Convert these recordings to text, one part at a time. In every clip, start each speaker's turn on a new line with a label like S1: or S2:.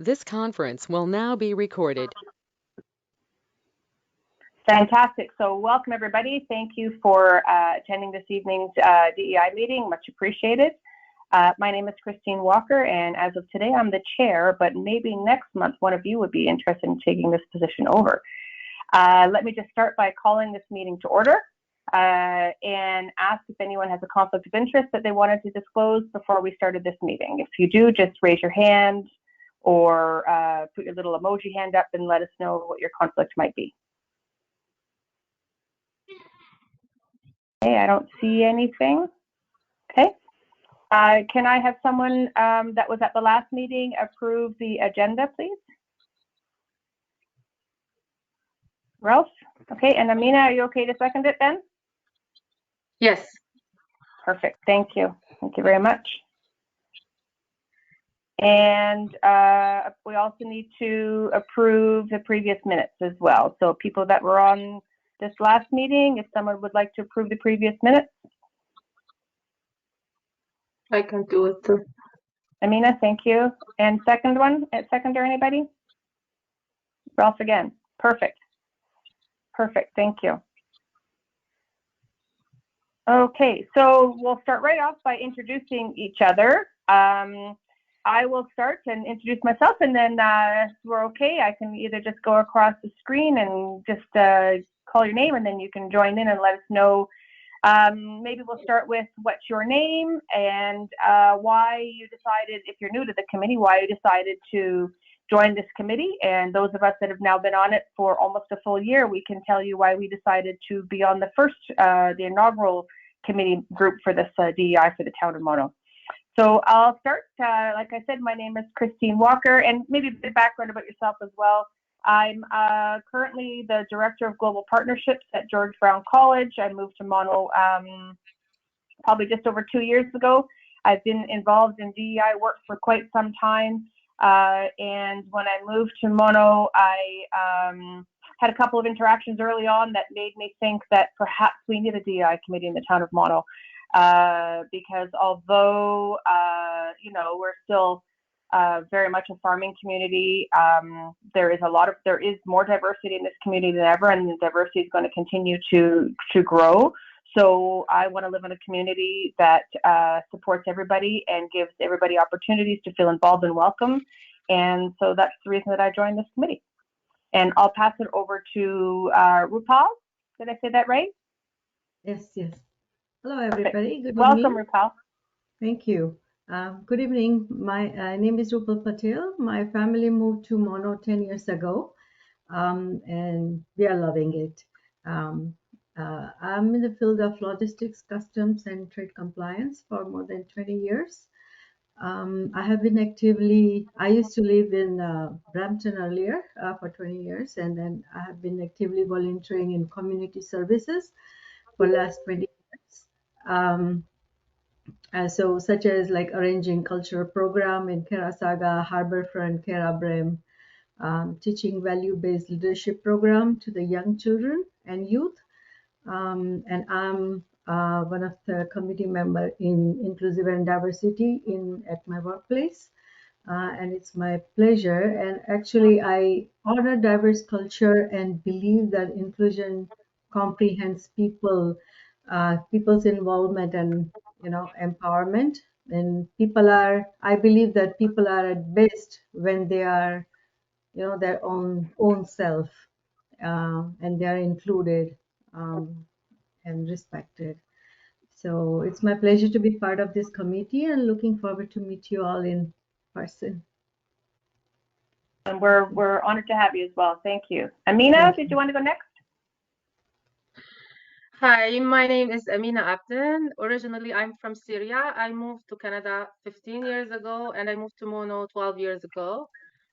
S1: This conference will now be recorded.
S2: Fantastic. So welcome, everybody. Thank you for attending this evening's DEI meeting. Much appreciated. My name is Christine Walker, and as of today, I'm the chair, but maybe next month, one of you would be interested in taking this position over. Let me just start by calling this meeting to order and ask if anyone has a conflict of interest that they wanted to disclose before we started this meeting. If you do, just raise your hand or put your little emoji hand up and let us know what your conflict might be. Okay, I don't see anything. Okay. Can I have someone that was at the last meeting approve the agenda, please? Ralph? Okay, and Amina, are you okay to second it then?
S3: Yes.
S2: Perfect, thank you. Thank you very much. And we also need to approve the previous minutes as well. So people that were on this last meeting, if someone would like to approve the previous minutes.
S3: I can do it too.
S2: Amina, thank you. And seconder, anybody? Ralph again. Perfect. Perfect, thank you. Okay, so we'll start right off by introducing each other. I will start and introduce myself, and then if we're okay, I can either just go across the screen and just call your name, and then you can join in and let us know. Maybe we'll start with what's your name and why you decided, if you're new to the committee, why you decided to join this committee. And those of us that have now been on it for almost a full year, we can tell you why we decided to be on the inaugural committee group for this DEI for the town of Mono. So I'll start. Like I said, my name is Christine Walker, and maybe a bit of background about yourself as well. I'm currently the Director of Global Partnerships at George Brown College. I moved to Mono probably just over 2 years ago. I've been involved in DEI work for quite some time. And when I moved to Mono, I had a couple of interactions early on that made me think that perhaps we need a DEI committee in the town of Mono. Because although, we're still very much a farming community, there is more diversity in this community than ever, and the diversity is going to continue to grow. So I want to live in a community that supports everybody and gives everybody opportunities to feel involved and welcome. And so that's the reason that I joined this committee. And I'll pass it over to Rupal. Did I say that right?
S4: Yes. Hello, everybody. Good
S2: Welcome,
S4: evening.
S2: Rupal.
S4: Thank you. Good evening. My name is Rupal Patel. My family moved to Mono 10 years ago, and we are loving it. I'm in the field of logistics, customs, and trade compliance for more than 20 years. I used to live in Brampton earlier for 20 years, and then I have been actively volunteering in community services for the last 20 years. So such as like arranging cultural program in Karasaga, Harborfront, Kerabrem, teaching value-based leadership program to the young children and youth. And I'm one of the committee member in inclusive and diversity at my workplace. And it's my pleasure. And actually, I honor diverse culture and believe that inclusion comprehends people's involvement and empowerment. And I believe that people are at best when they are, their own self, and they are included and respected. So it's my pleasure to be part of this committee and looking forward to meet you all in person.
S2: And we're honored to have you as well. Thank you. Amina, did you want to go next?
S3: Hi, my name is Amina Abden. Originally, I'm from Syria. I moved to Canada 15 years ago, and I moved to Mono 12 years ago.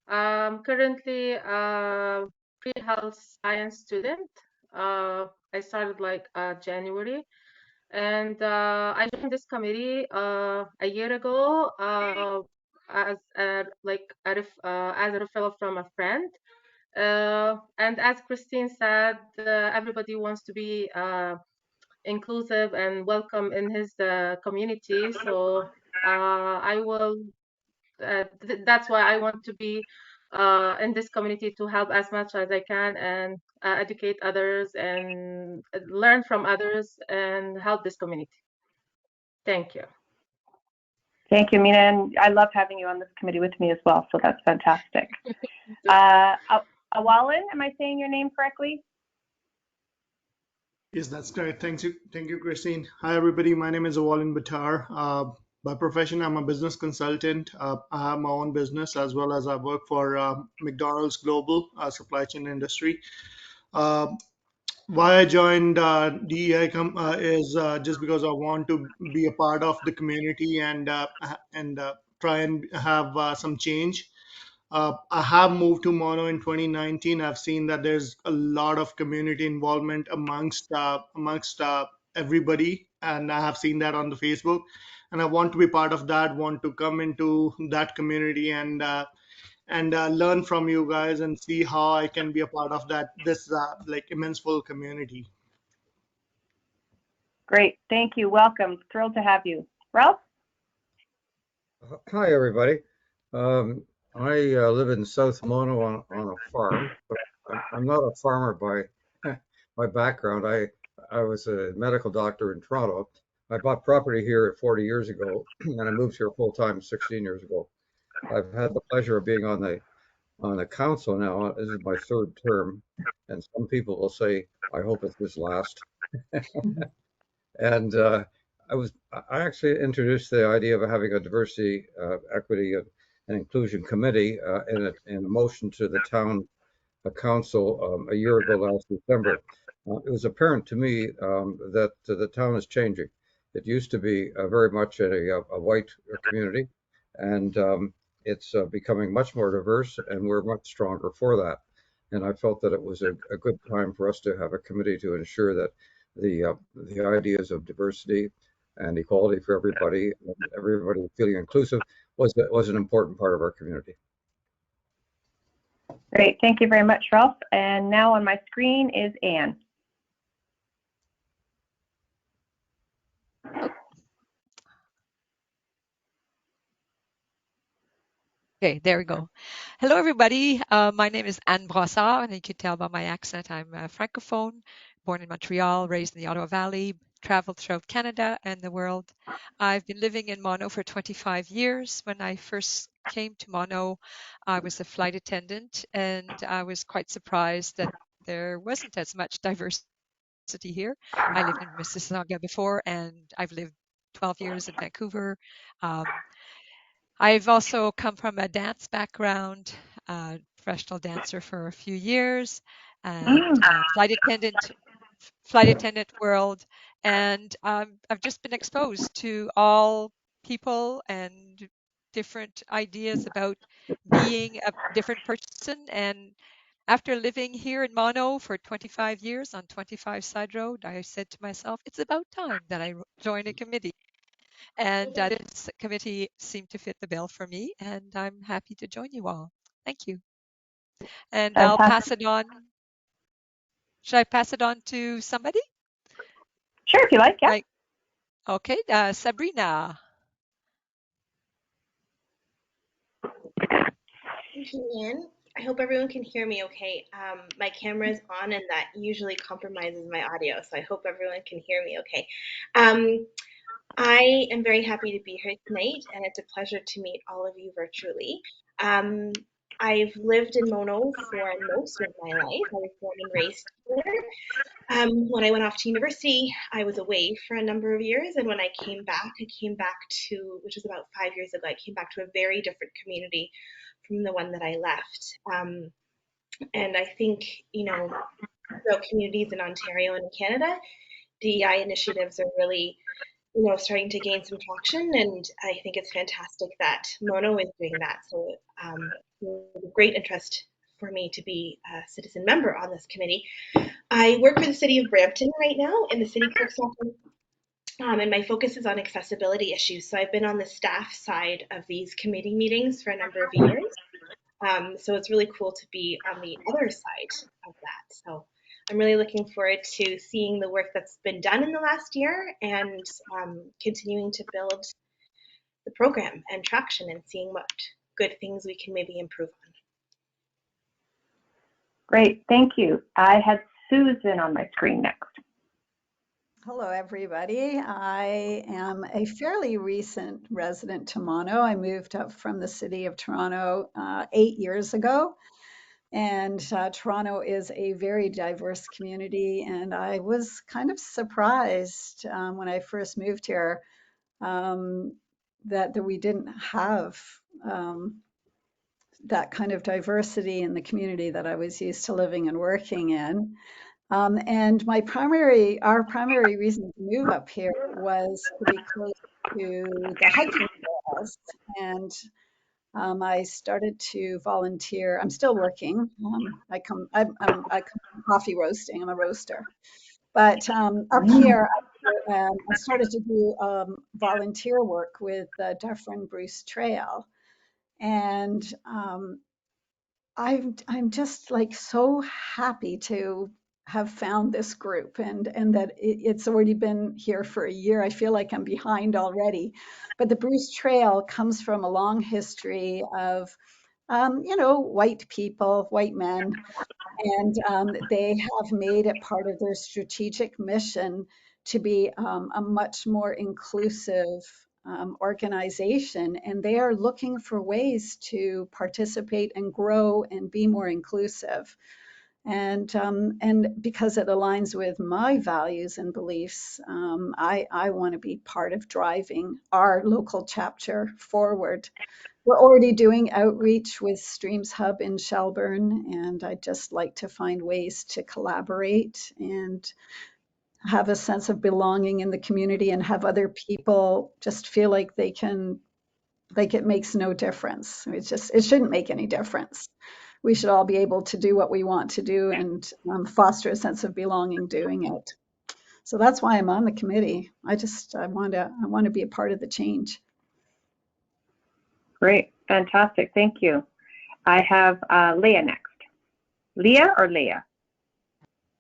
S3: Currently a pre-health science student. I started January, and I joined this committee a year ago as a referral from a friend. And as Christine said, everybody wants to be inclusive and welcome in his community. So I will that's why I want to be in this community to help as much as I can and educate others and learn from others and help this community. Thank you.
S2: Thank you, Mina, and I love having you on this committee with me as well, so that's fantastic. Awalin, am I saying your name correctly?
S5: Yes, that's correct. Thank you, Christine. Hi, everybody. My name is Awalin Batar. By profession, I'm a business consultant. I have my own business as well as I work for McDonald's Global Supply Chain Industry. Uh, why I joined DEI is just because I want to be a part of the community and try and have some change. I have moved to Mono in 2019. I've seen that there's a lot of community involvement amongst everybody, and I have seen that on the Facebook. And I want to be part of that. Want to come into that community and learn from you guys and see how I can be a part of this like immense full community.
S2: Great, thank you. Welcome. Thrilled to have you, Ralph.
S6: Hi, everybody. I live in South Mono on a farm, but I'm not a farmer by my background. I was a medical doctor in Toronto. I bought property here 40 years ago, and I moved here full time 16 years ago. I've had the pleasure of being on the council now. This is my third term, and some people will say, "I hope it's this last." And I actually introduced the idea of having a diversity, equity, and inclusion committee in a motion to the town council a year ago last December. It was apparent to me that the town is changing. It used to be very much a white community, and it's becoming much more diverse, and we're much stronger for that. And I felt that it was a good time for us to have a committee to ensure that the ideas of diversity and equality for everybody, and everybody feeling inclusive, was an important part of our community.
S2: Great, thank you very much, Ralph. And now on my screen is Anne.
S7: Okay, there we go. Hello, everybody. My name is Anne Brassard, and you can tell by my accent I'm a francophone, born in Montreal, raised in the Ottawa Valley, traveled throughout Canada and the world. I've been living in Mono for 25 years. When I first came to Mono, I was a flight attendant, and I was quite surprised that there wasn't as much diversity here. I lived in Mississauga before, and I've lived 12 years in Vancouver. Um, I've also come from a dance background, professional dancer for a few years, and flight attendant world, and I've just been exposed to all people and different ideas about being a different person. And after living here in Mono for 25 years on 25 Side Road, I said to myself, it's about time that I join a committee. And this committee seemed to fit the bill for me, and I'm happy to join you all. Thank you. And I'll pass it on. Should I pass it on to somebody?
S2: Sure, if you like, yeah.
S7: Okay, Sabrina.
S8: Thank you, Anne. I hope everyone can hear me okay. My camera is on and that usually compromises my audio, so I hope everyone can hear me okay. I am very happy to be here tonight, and it's a pleasure to meet all of you virtually. I've lived in Mono for most of my life. I was born and raised here. When I went off to university, I was away for a number of years, and when I came back to, which was about 5 years ago, I came back to a very different community from the one that I left. And I think, throughout communities in Ontario and in Canada, DEI initiatives are really, starting to gain some traction, and I think it's fantastic that Mono is doing that. So it's a great interest for me to be a citizen member on this committee. I work for the City of Brampton right now in the City Clerk's office, and my focus is on accessibility issues. So I've been on the staff side of these committee meetings for a number of years. So it's really cool to be on the other side of that. So I'm really looking forward to seeing the work that's been done in the last year and continuing to build the program and traction and seeing what good things we can maybe improve on.
S2: Great, thank you. I had Susan on my screen next.
S9: Hello, everybody. I am a fairly recent resident to Mono. I moved up from the city of Toronto 8 years ago. And Toronto is a very diverse community. And I was kind of surprised when I first moved here that we didn't have that kind of diversity in the community that I was used to living and working in. And our primary reason to move up here was to be close to the hiking trails. And I started to volunteer. I'm still working. I come from coffee roasting. I'm a roaster. But up here, I started to do volunteer work with the Dufferin Bruce Trail. And I'm just like so happy to have found this group and that it's already been here for a year. I feel like I'm behind already, but the Bruce Trail comes from a long history of, white people, white men, and they have made it part of their strategic mission to be a much more inclusive organization, and they are looking for ways to participate and grow and be more inclusive. And because it aligns with my values and beliefs, I want to be part of driving our local chapter forward. We're already doing outreach with Streams Hub in Shelburne, and I'd just like to find ways to collaborate and have a sense of belonging in the community and have other people just feel like it makes no difference. It shouldn't make any difference. We should all be able to do what we want to do and foster a sense of belonging doing it. So that's why I'm on the committee. I want to be a part of the change.
S2: Great, fantastic, thank you. I have Leah next. Leah or Leah?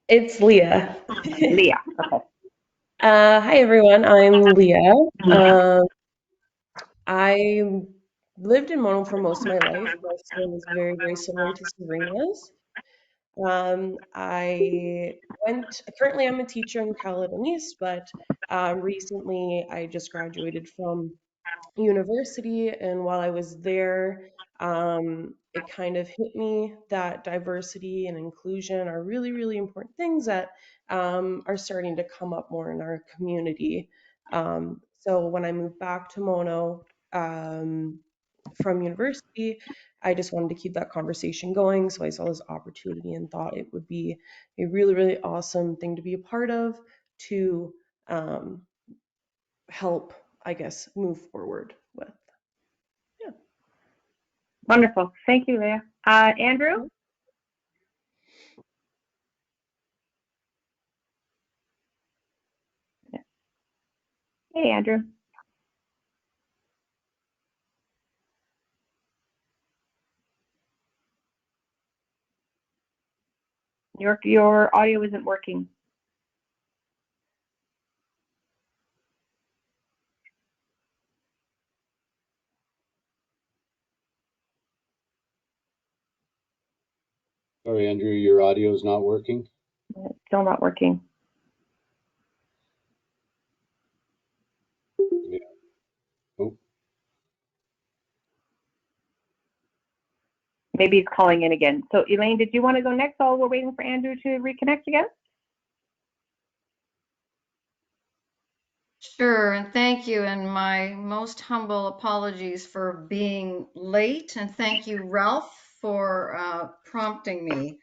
S10: It's Leah.
S2: Leah, okay.
S10: Hi, everyone. I'm Leah. I lived in Mono for most of my life. My story is very, very similar to Sabrina's. Currently I'm a teacher in Caledon East, but recently I just graduated from university, and while I was there, it kind of hit me that diversity and inclusion are really, really important things that are starting to come up more in our community. So when I moved back to Mono from university, I just wanted to keep that conversation going. So I saw this opportunity and thought it would be a really, really awesome thing to be a part of to help, I guess, move forward with. Yeah.
S2: Wonderful. Thank you, Leah. Andrew? Hey, Andrew. Your audio isn't working.
S11: Sorry, Andrew, your audio is not working.
S2: It's still not working.
S11: Yeah. Oh.
S2: Maybe he's calling in again. So Elaine, did you want to go next while we're waiting for Andrew to reconnect again?
S12: Sure, and thank you, and my most humble apologies for being late, and thank you, Ralph, for prompting me.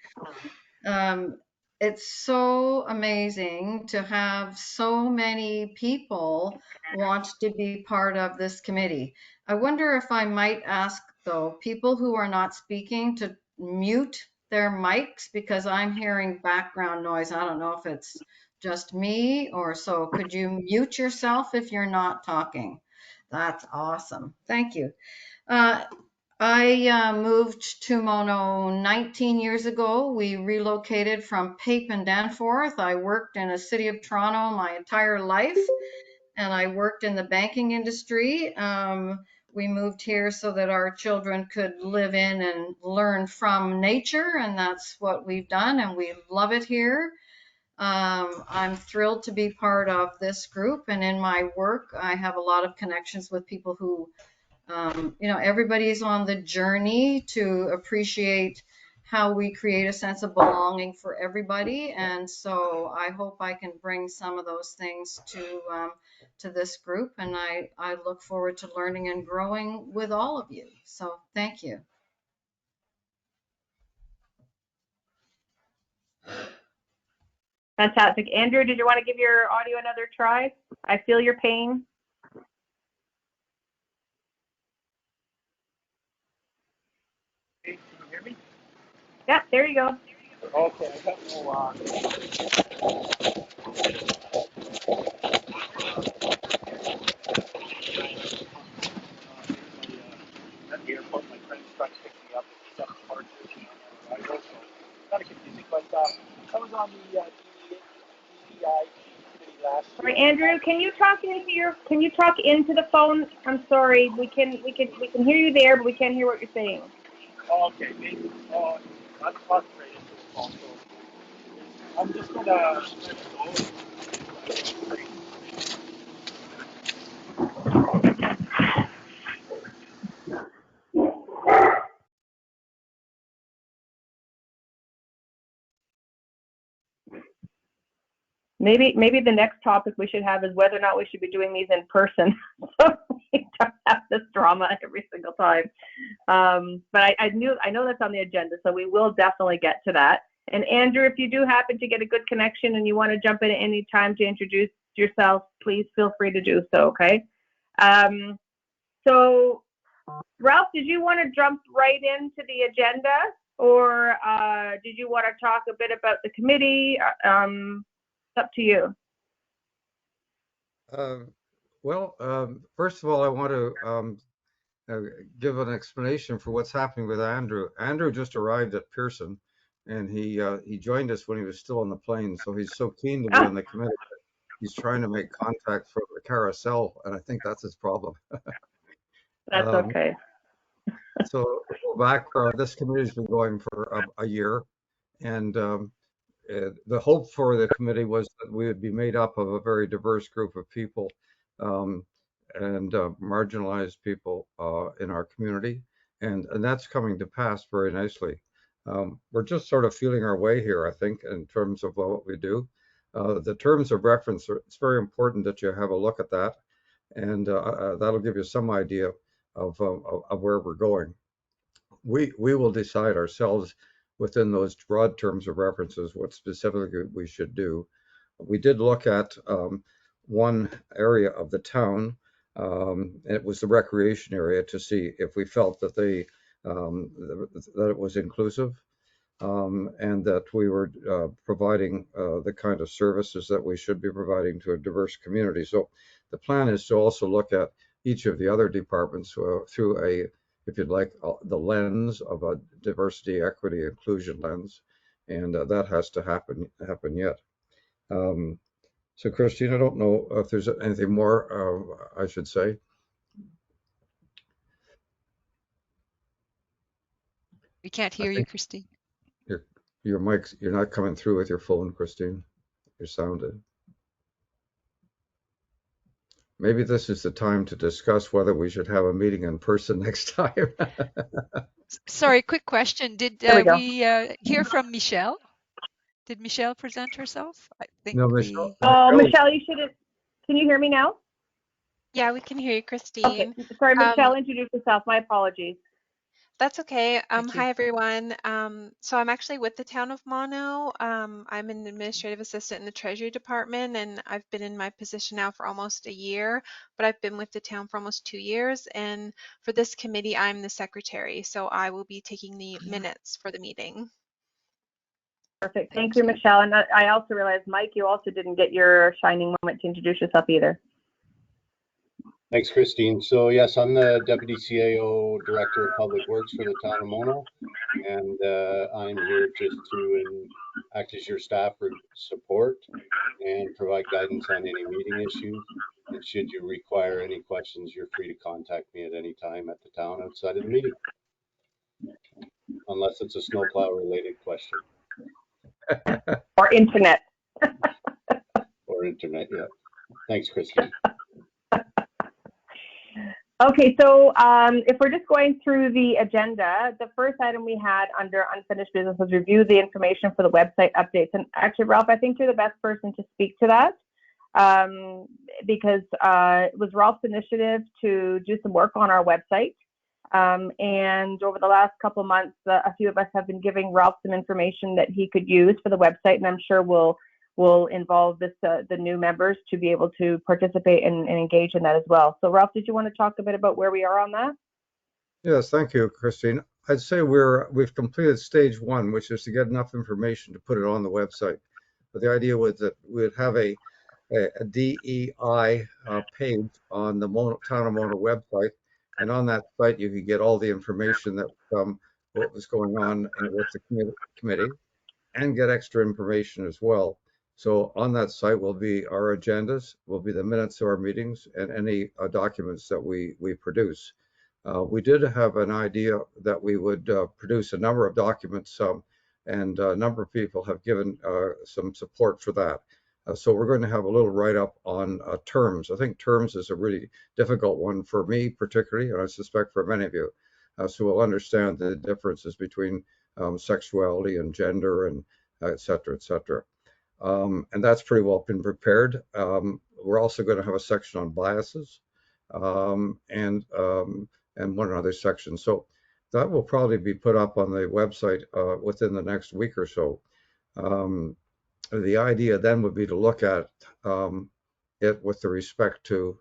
S12: It's so amazing to have so many people want to be part of this committee. I wonder if I might ask, though, people who are not speaking to mute their mics because I'm hearing background noise. I don't know if it's just me or so. Could you mute yourself if you're not talking? That's awesome. Thank you. I moved to Mono 19 years ago. We relocated from Pape and Danforth. I worked in the city of Toronto my entire life, and I worked in the banking industry. We moved here so that our children could live in and learn from nature, and that's what we've done, and we love it here. I'm thrilled to be part of this group, and in my work, I have a lot of connections with people who, everybody's on the journey to appreciate how we create a sense of belonging for everybody. And so I hope I can bring some of those things to this group, and I look forward to learning and growing with all of you. So thank you.
S2: Fantastic. Andrew, did you want to give your audio another try? I feel your pain.
S13: Hey, can you hear me?
S2: Yeah, there you go.
S13: Okay, I got no, at the airport, my friend's trying to pick me up at 7 departures on arrival, so kind of confusing. But I was on the DEI committee last year.
S2: Sorry, Andrew, can you talk into the phone? I'm sorry, we can hear you there, but we can't hear what you're saying.
S13: Oh, okay, maybe. I'm concentrating to the phone, so I'm just gonna let it go.
S2: Maybe the next topic we should have is whether or not we should be doing these in person, so we don't have this drama every single time. But I know that's on the agenda, so we will definitely get to that. And Andrew, if you do happen to get a good connection and you want to jump in at any time to introduce yourself, please feel free to do so. Okay. So Ralph, did you want to jump right into the agenda, or did you want to talk a bit about the committee? It's up to you.
S6: First of all, I want to give an explanation for what's happening with Andrew. Andrew just arrived at Pearson, and he joined us when he was still on the plane. So he's so keen to be on the committee. He's trying to make contact from the carousel, and I think that's his problem.
S2: That's okay.
S6: So to go back, this committee's been going for a year, and the hope for the committee was that we would be made up of a very diverse group of people, and marginalized people in our community, and that's coming to pass very nicely. We're just sort of feeling our way here, I think, in terms of what we do. The terms of reference, it's very important that you have a look at that, and that'll give you some idea of where we're going. We will decide ourselves within those broad terms of references what specifically we should do. We did look at one area of the town. It was the recreation area, to see if we felt that that it was inclusive, and that we were providing the kind of services that we should be providing to a diverse community. So the plan is to also look at each of the other departments through a, if you'd like, the lens of a diversity, equity, inclusion lens, and that has to happen yet. So Christine, I don't know if there's anything more I should say.
S7: We can't hear you, Christine.
S6: Your mic's, you're not coming through with your phone, Christine. You're sounded. Maybe this is the time to discuss whether we should have a meeting in person next time.
S7: Sorry, quick question. Did we hear from Michelle? Did Michelle present herself? I think
S6: No, Michelle.
S2: Michelle, you should have. Can you hear me now?
S14: Yeah, we can hear you, Christine.
S2: Okay. Sorry, Michelle, introduce yourself. My apologies.
S14: That's okay.
S7: Thank you.
S14: Hi, everyone. So I'm actually with the town of Mono. I'm an administrative assistant in the Treasury Department, and I've been in my position now for almost a year, but I've been with the town for almost 2 years. And for this committee, I'm the secretary, so I will be taking the minutes for the meeting.
S2: Perfect. Thank you, Michelle. And I also realized, Mike, you also didn't get your shining moment to introduce yourself either.
S11: Thanks, Christine. So yes, I'm the Deputy CAO Director of Public Works for the town of Mono, and I'm here just to act as your staff for support and provide guidance on any meeting issues. And should you require any questions, you're free to contact me at any time at the town outside of the meeting, unless it's a snowplow related question.
S2: Or internet.
S11: Or internet, yeah. Thanks, Christine.
S2: Okay, so if we're just going through the agenda, the first item we had under unfinished business was review the information for the website updates. And actually, Ralph, I think you're the best person to speak to that because it was Ralph's initiative to do some work on our website. And over the last couple of months, a few of us have been giving Ralph some information that he could use for the website, and I'm sure we'll involve the new members to be able to participate and engage in that as well. So Ralph, did you want to talk a bit about where we are on that?
S6: Yes, thank you, Christine. I'd say we've completed stage one, which is to get enough information to put it on the website. But the idea was that we'd have a DEI page on the Town of Mona website, and on that site you could get all the information that what was going on with the committee, and get extra information as well. So on that site will be our agendas, will be the minutes of our meetings, and any documents that we produce. We did have an idea that we would produce a number of documents, and a number of people have given some support for that. So we're going to have a little write-up on terms. I think terms is a really difficult one for me particularly, and I suspect for many of you. So we'll understand the differences between sexuality and gender and et cetera, et cetera. And that's pretty well been prepared. We're also going to have a section on biases and one other section. So that will probably be put up on the website within the next week or so. The idea then would be to look at it with respect to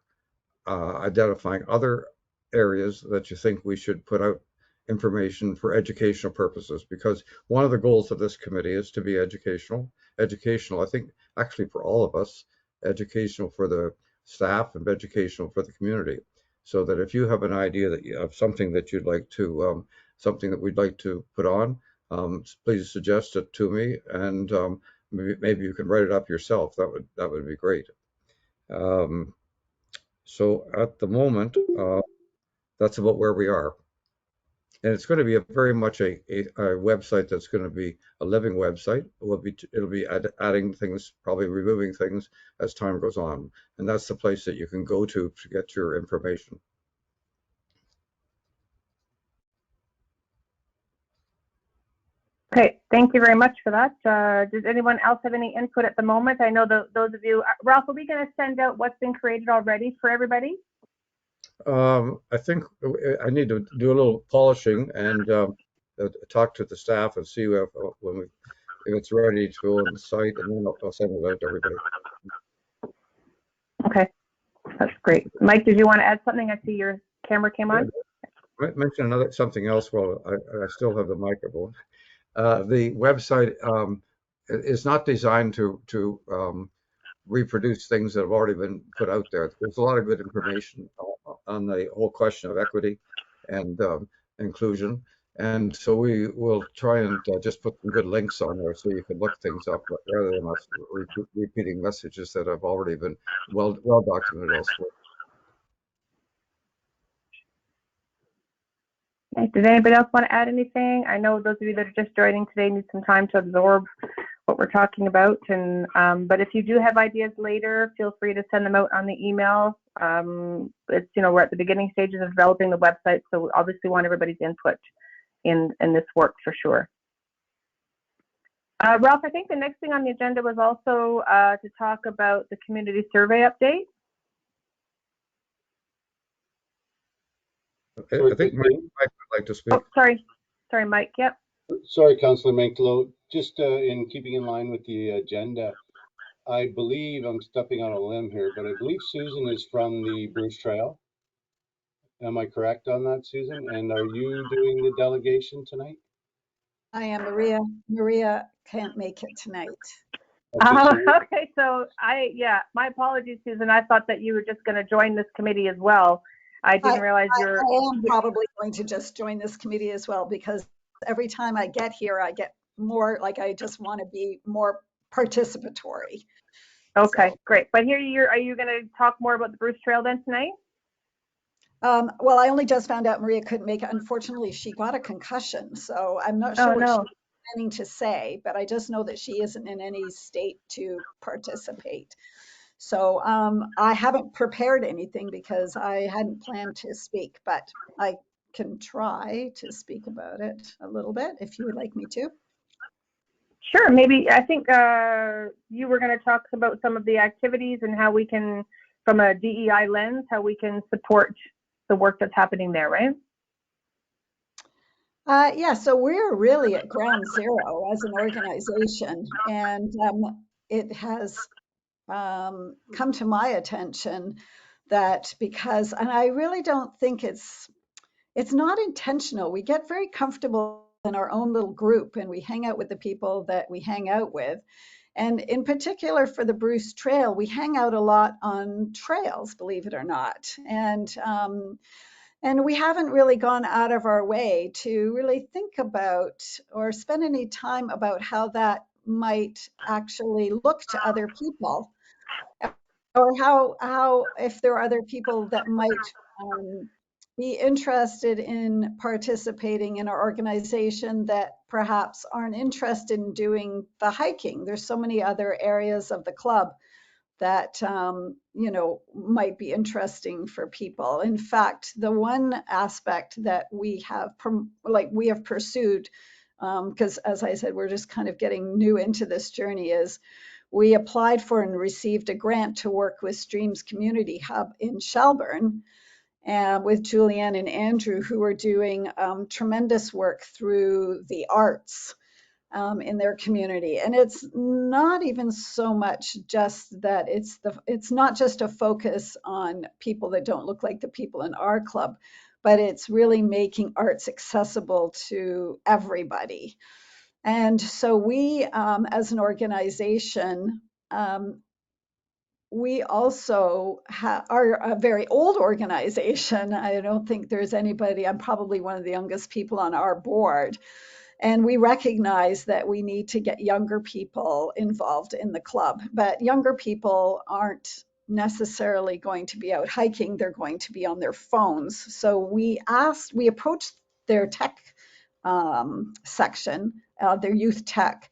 S6: identifying other areas that you think we should put out information for educational purposes, because one of the goals of this committee is to be educational, I think actually for all of us, educational for the staff and educational for the community. So that if you have an idea that you have something that you'd like to, something that we'd like to put on, please suggest it to me, and maybe you can write it up yourself. That would be great. So at the moment, that's about where we are. And it's going to be very much a website that's going to be a living website. It'll be adding things, probably removing things as time goes on. And that's the place that you can go to get your information.
S2: Okay, thank you very much for that. Does anyone else have any input at the moment? I know those of you, Ralph, are we going to send out what's been created already for everybody?
S6: I think I need to do a little polishing and talk to the staff and see if it's ready to go on the site, and then I'll send it out to everybody.
S2: Okay, that's great. Mike, did you want to add something? I see your camera came on.
S6: I might mention something else while I still have the microphone. The website is not designed to reproduce things that have already been put out there. There's a lot of good information on the whole question of equity and inclusion. And so we will try and just put some good links on there so you can look things up rather than us repeating messages that have already been well documented elsewhere.
S2: Okay. Does anybody else want to add anything? I know those of you that are just joining today need some time to absorb what we're talking about. And but if you do have ideas later, feel free to send them out on the email. It's, we're at the beginning stages of developing the website, so we obviously want everybody's input in this work for sure. Ralph, I think the next thing on the agenda was also to talk about the community survey update.
S6: I think Mike would like to speak.
S2: Oh, sorry, Mike. Yep.
S11: Sorry, Councillor Manklow. Just in keeping in line with the agenda, I believe I'm stepping on a limb here, but I believe Susan is from the Bruce Trail. Am I correct on that, Susan? And are you doing the delegation tonight?
S9: I am. Maria can't make it tonight.
S2: Okay, so my apologies, Susan. I thought that you were just going to join this committee as well. I didn't realize you're.
S9: I am probably going to just join this committee as well, because every time I get here, I get more like I just want to be more participatory.
S2: Okay,
S12: So,
S2: great. But here are you going to talk more about the Bruce Trail then tonight?
S9: Well, I only just found out Maria couldn't make it. Unfortunately, she got a concussion, so I'm not
S2: Oh
S9: sure what she's
S2: no.
S9: planning to say, but I just know that she isn't in any state to participate. So I haven't prepared anything because I hadn't planned to speak, but I can try to speak about it a little bit if you would like me to.
S2: Sure. Maybe I think you were going to talk about some of the activities and how we can, from a DEI lens, how we can support the work that's happening there, right?
S9: Yeah, so we're really at ground zero as an organization, and it has come to my attention that because, and I really don't think it's not intentional. We get very comfortable in our own little group and we hang out with the people that we hang out with. And in particular for the Bruce Trail, we hang out a lot on trails, believe it or not. And we haven't really gone out of our way to really think about or spend any time about how that might actually look to other people, or how if there are other people that might be interested in participating in our organization that perhaps aren't interested in doing the hiking. There's so many other areas of the club that might be interesting for people. In fact, the one aspect that we have pursued, because as I said, we're just kind of getting new into this journey, is we applied for and received a grant to work with Streams Community Hub in Shelburne, with Julianne and Andrew, who are doing tremendous work through the arts in their community. And it's not even so much just that it's not just a focus on people that don't look like the people in our club, but it's really making arts accessible to everybody. And so we, as an organization, we also are a very old organization. I don't think there's anybody, I'm probably one of the youngest people on our board. And we recognize that we need to get younger people involved in the club. But younger people aren't necessarily going to be out hiking, they're going to be on their phones. So we approached their tech section, their youth tech,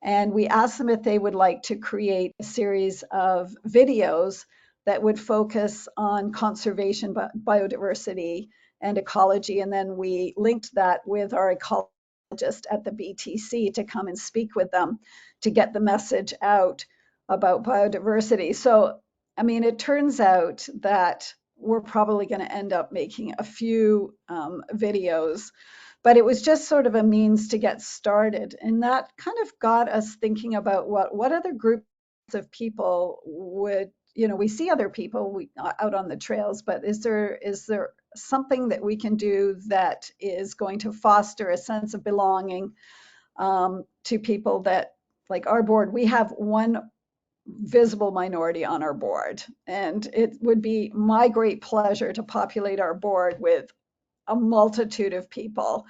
S9: and we asked them if they would like to create a series of videos that would focus on conservation, biodiversity, and ecology. And then we linked that with our ecologist at the BTC to come and speak with them to get the message out about biodiversity. So, I mean, it turns out that we're probably going to end up making a few videos, but it was just sort of a means to get started. And that kind of got us thinking about what other groups of people would, we see other people out on the trails, but is there something that we can do that is going to foster a sense of belonging to people that, like our board, we have one visible minority on our board, and it would be my great pleasure to populate our board with a multitude of people.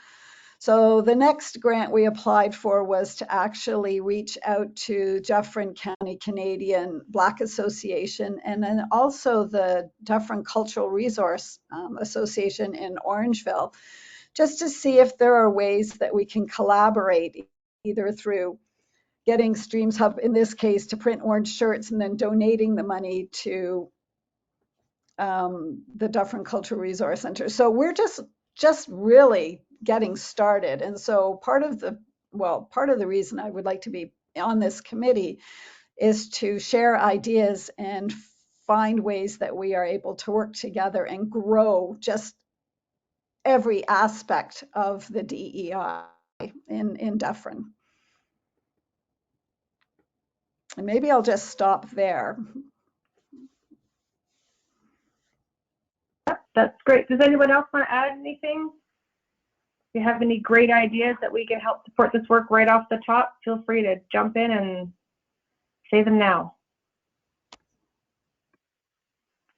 S9: So the next grant we applied for was to actually reach out to Dufferin County Canadian Black Association, and then also the Dufferin Cultural Resource Association in Orangeville, just to see if there are ways that we can collaborate, either through getting Streams Hub, in this case, to print orange shirts and then donating the money to the Dufferin Cultural Resource Center. So we're just really getting started. And so part of the reason I would like to be on this committee is to share ideas and find ways that we are able to work together and grow just every aspect of the DEI in Dufferin. And maybe I'll just stop there.
S2: That's great. Does anyone else want to add anything? If you have any great ideas that we can help support this work right off the top, feel free to jump in and say them now.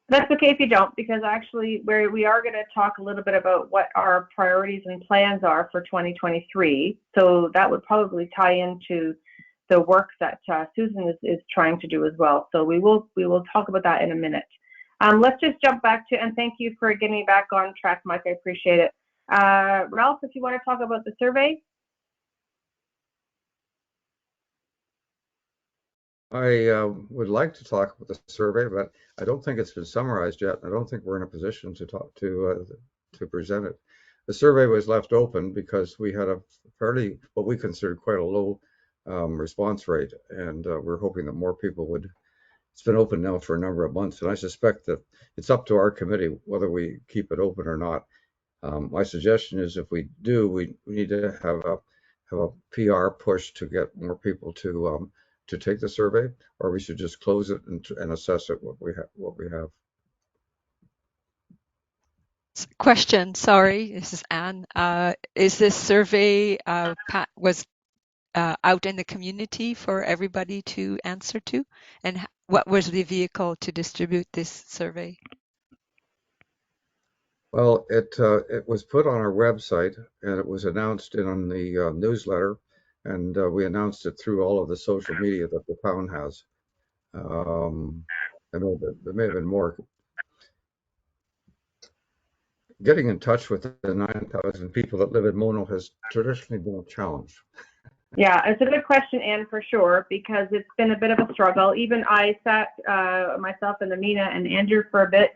S2: That's okay if you don't, because actually we are going to talk a little bit about what our priorities and plans are for 2023. So that would probably tie into the work that Susan is trying to do as well. So we will talk about that in a minute. Let's just jump back to, and thank you for getting me back on track, Mike. I appreciate it. Ralph, if you want to talk about the survey.
S6: I would like to talk about the survey, but I don't think it's been summarized yet. I don't think we're in a position to talk to present it. The survey was left open because we had a fairly, what we considered quite a low response rate, and we're hoping that more people would. It's been open now for a number of months, and I suspect that it's up to our committee whether we keep it open or not. My suggestion is if we do, we need to have a PR push to get more people to take the survey, or we should just close it and assess it what we have.
S7: Question, sorry, this is Anne. Is this survey was out in the community for everybody to answer to? And what was the vehicle to distribute this survey?
S6: Well, it was put on our website and it was announced on the newsletter, and we announced it through all of the social media that the town has. I know that there may have been more. Getting in touch with the 9,000 people that live in Mono has traditionally been a challenge.
S2: Yeah, it's a good question, Anne, for sure, because it's been a bit of a struggle. Even I sat myself and Amina and Andrew for a bit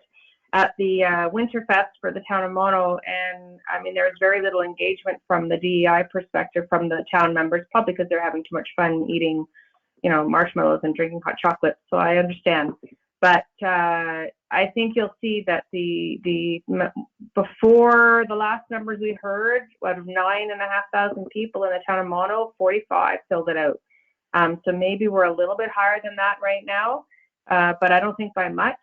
S2: at the Winterfest for the town of Mono, and I mean there was very little engagement from the DEI perspective from the town members, probably because they're having too much fun eating, marshmallows and drinking hot chocolate. So I understand, but I think you'll see that the before the last numbers we heard, out of 9,500 people in the town of Mono, 45 filled it out. So maybe we're a little bit higher than that right now, but I don't think by much.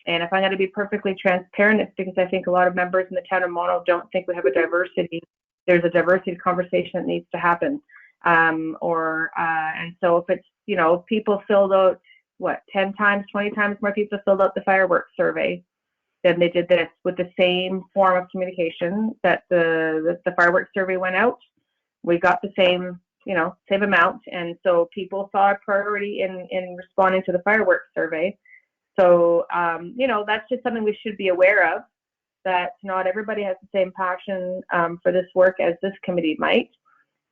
S2: And if I'm going to be perfectly transparent, it's because I think a lot of members in the town of Mono don't think we have a diversity. There's a diversity conversation that needs to happen. And so if it's, people filled out, 10 times, 20 times more people filled out the fireworks survey than they did this with the same form of communication that the fireworks survey went out. We got the same, same amount. And so people saw a priority in responding to the fireworks survey. So, that's just something we should be aware of, that not everybody has the same passion for this work as this committee might.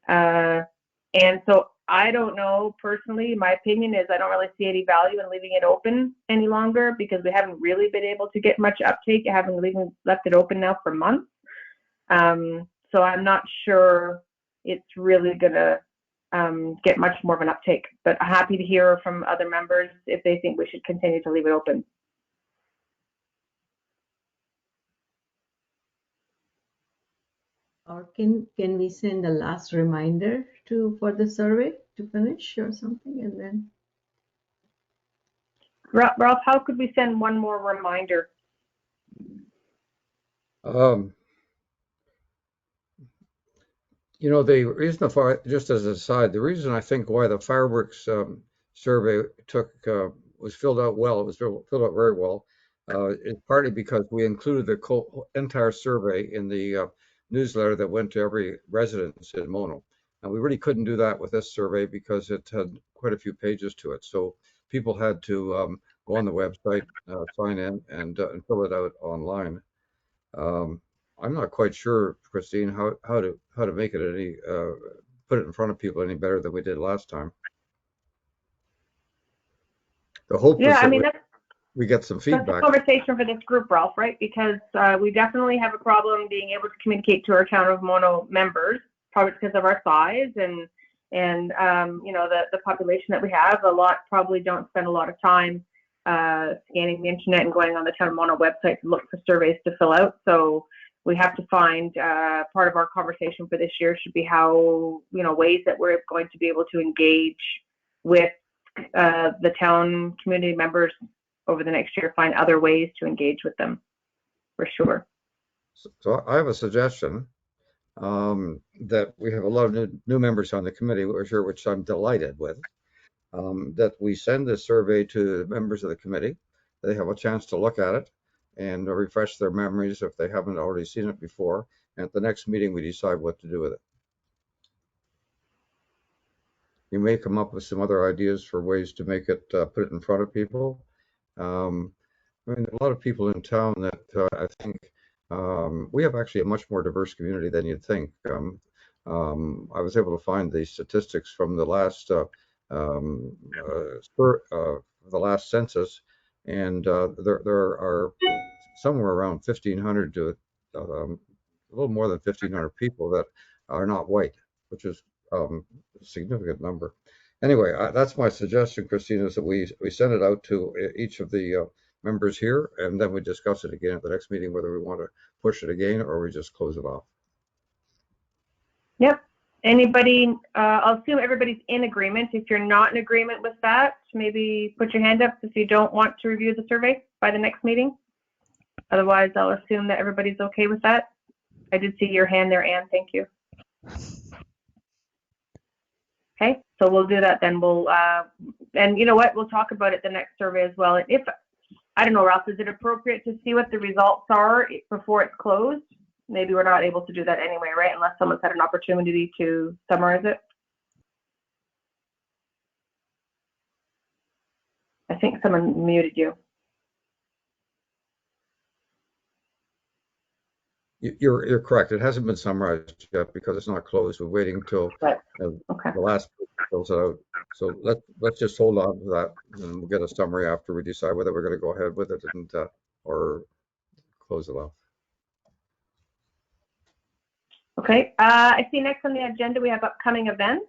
S2: And so I don't know, personally, my opinion is I don't really see any value in leaving it open any longer because we haven't really been able to get much uptake, having left it open now for months. So I'm not sure it's really going to get much more of an uptake, but I'm happy to hear from other members if they think we should continue to leave it open.
S4: Or can we send a last reminder for the survey to finish or something, and then?
S2: Ralph, how could we send one more reminder?
S6: The reason just as an aside, the reason I think why the fireworks survey was filled out well, it was filled out very well, is partly because we included the entire survey in the newsletter that went to every residence in Mono. And we really couldn't do that with this survey because it had quite a few pages to it. So people had to go on the website, sign in, and fill it out online. I'm not quite sure, Christine, how to make it put it in front of people any better than we did last time. The hope is that we get some feedback.
S2: That's a conversation for this group, Ralph, right? Because we definitely have a problem being able to communicate to our town of Mono members, probably because of our size and the population that we have. A lot probably don't spend a lot of time scanning the internet and going on the town of Mono website to look for surveys to fill out. So we have to find part of our conversation for this year should be how, ways that we're going to be able to engage with the town community members over the next year, find other ways to engage with them, for sure.
S6: So I have a suggestion that we have a lot of new members on the committee, which I'm delighted with, that we send this survey to the members of the committee. They have a chance to look at it and refresh their memories if they haven't already seen it before. And at the next meeting, we decide what to do with it. you may come up with some other ideas for ways to make it, put it in front of people. I mean, a lot of people in town that I think we have actually a much more diverse community than you'd think. I was able to find the statistics from the last the last census, and there are somewhere around 1,500 to a little more than 1,500 people that are not white, which is a significant number. Anyway, that's my suggestion, Christina, is that we send it out to each of the members here, and then we discuss it again at the next meeting, whether we want to push it again or we just close it off.
S2: Yep. Anybody, I'll assume everybody's in agreement. If you're not in agreement with that, maybe put your hand up if you don't want to review the survey by the next meeting. Otherwise, I'll assume that everybody's okay with that. I did see your hand there, Anne. Thank you. Okay, so we'll do that then. We'll, and you know what? We'll talk about it the next survey as well. If, I don't know, Ralph, is it appropriate to see what the results are before it's closed? Maybe we're not able to do that anyway, right? Unless someone's had an opportunity to summarize it. I think someone muted you.
S6: You're correct. It hasn't been summarized yet because it's not closed. We're waiting until the last fills it out. So let's just hold on to that, and we'll get a summary after we decide whether we're going to go ahead with it and or close it off.
S2: Okay. I see next on the agenda we have upcoming events.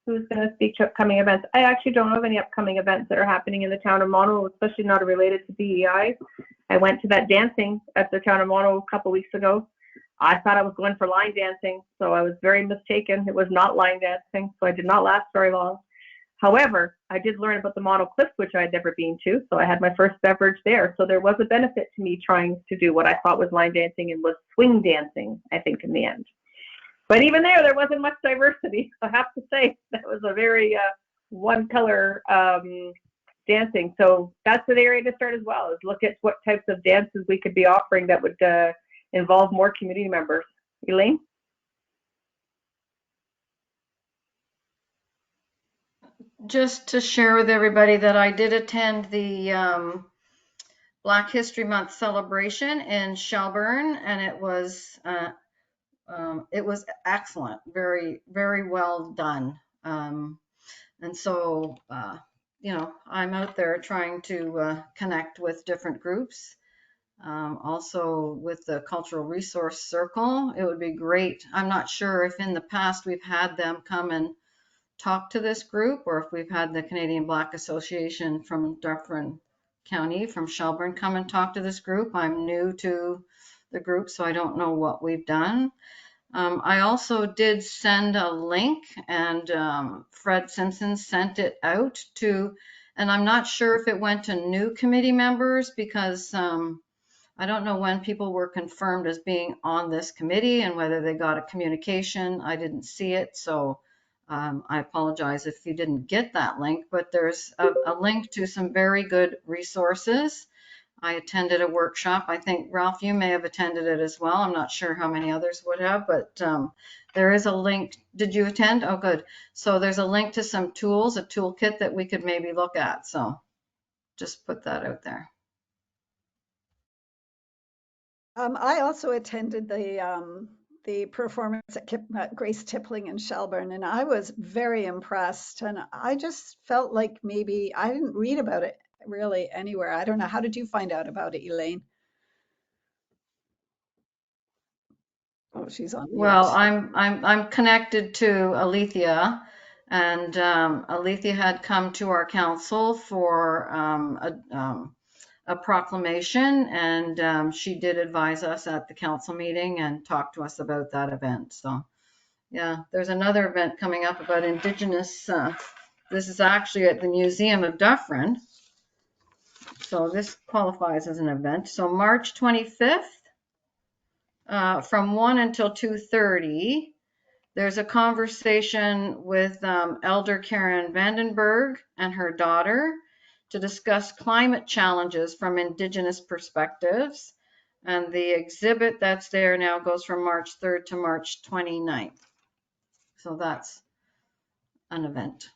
S2: Who's going to speak to upcoming events? I actually don't know of any upcoming events that are happening in the town of Mono, especially not related to BEI. I went to that dancing at the town of Mono a couple weeks ago. I thought I was going for line dancing, so I was very mistaken. It was not line dancing, so I did not last very long. However, I did learn about the Mono Cliffs, which I had never been to, so I had my first beverage there. So there was a benefit to me trying to do what I thought was line dancing and was swing dancing, I think, in the end. But even there wasn't much diversity. I have to say that was a very one color dancing. So that's an area to start as well, is look at what types of dances we could be offering that would involve more community members. Elaine?
S12: Just to share with everybody that I did attend the Black History Month celebration in Shelburne, and it was excellent, very, very well done. And so, you know, I'm out there trying to connect with different groups. Also with the Cultural Resource Circle, it would be great. I'm not sure if in the past we've had them come and talk to this group, or if we've had the Canadian Black Association from Dufferin County, from Shelburne, come and talk to this group. I'm new to the group, so I don't know what we've done. I also did send a link, and Fred Simpson sent it out to, and I'm not sure if it went to new committee members, because I don't know when people were confirmed as being on this committee and whether they got a communication. I didn't see it, so I apologize if you didn't get that link, but there's a link to some very good resources. I attended a workshop. I think, Ralph, you may have attended it as well. I'm not sure how many others would have, but there is a link. Did you attend? Oh, good. So there's a link to some tools, a toolkit that we could maybe look at. So just put that out there.
S9: I also attended the performance at Grace Tippling in Shelburne, and I was very impressed. And I just felt like maybe I didn't read about it really anywhere. I don't know. How did you find out about it, Elaine? Oh, she's on mute.
S12: Well, I'm connected to Alethea, and Alethea had come to our council for a proclamation, and she did advise us at the council meeting and talk to us about that event. So yeah, there's another event coming up about Indigenous. This is actually at the Museum of Dufferin. So this qualifies as an event. So March 25th, from 1 until 2:30, there's a conversation with Elder Karen Vandenberg and her daughter to discuss climate challenges from Indigenous perspectives. And the exhibit that's there now goes from March 3rd to March 29th. So that's an event.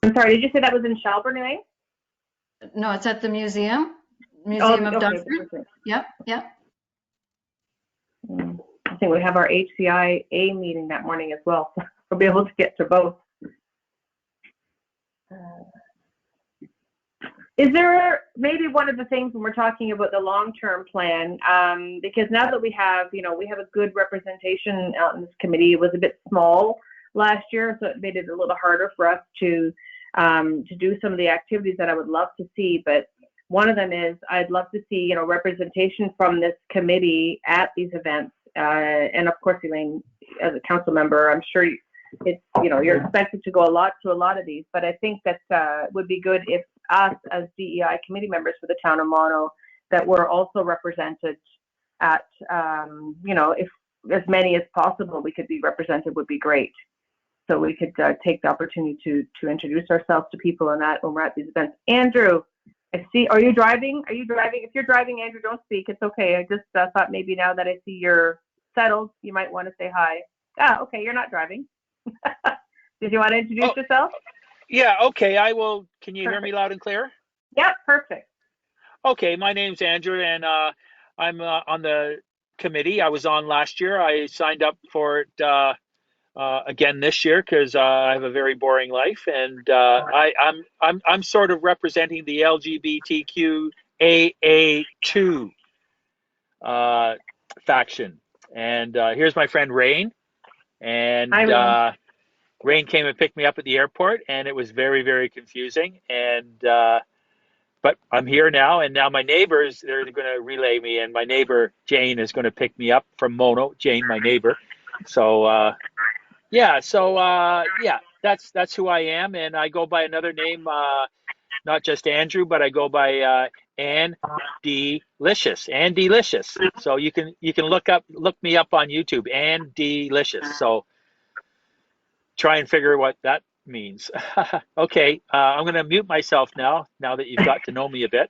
S2: I'm sorry, did you say that was in Shelburne, Elaine?
S12: No, it's at the Museum of
S2: okay.
S12: Dufferin. Yep, yep.
S2: I think we have our HCIA meeting that morning as well, so we'll be able to get to both. Is there maybe one of the things when we're talking about the long-term plan, because now that we have a good representation out in this committee. It was a bit small last year, so it made it a little harder for us to do some of the activities that I would love to see. But one of them is I'd love to see representation from this committee at these events, and of course, Elaine, as a council member, I'm sure you're expected to go to a lot of these. But I think that would be good if us as DEI committee members for the town of Mono, that we're also represented at, if as many as possible we could be represented would be great. So we could take the opportunity to introduce ourselves to people on that when we're at these events. Andrew, I see, are you driving? If you're driving, Andrew, don't speak. It's okay. I just thought maybe now that I see you're settled, you might want to say hi. Okay, you're not driving. Did you want to introduce yourself?
S13: Yeah, okay, I will. Can you hear
S2: Perfect.
S13: me loud and clear?
S2: Yep, perfect.
S13: Okay, my name's Andrew, and I'm on the committee. I was on last year. I signed up for it again this year because I have a very boring life, and I'm sort of representing the LGBTQAA2 faction. And here's my friend Rain, and
S2: Hi, Rain.
S13: Rain came and picked me up at the airport, and it was very, very confusing. And but I'm here now, and now my neighbors, they're going to relay me, and my neighbor Jane is going to pick me up from Mono. Jane, my neighbor. So yeah, that's who I am, and I go by another name, not just Andrew, but I go by Ann Delicious, Ann Delicious. So you can look me up on YouTube, Ann Delicious. So try and figure what that means. Okay, I'm going to mute myself now that you've got to know me a bit.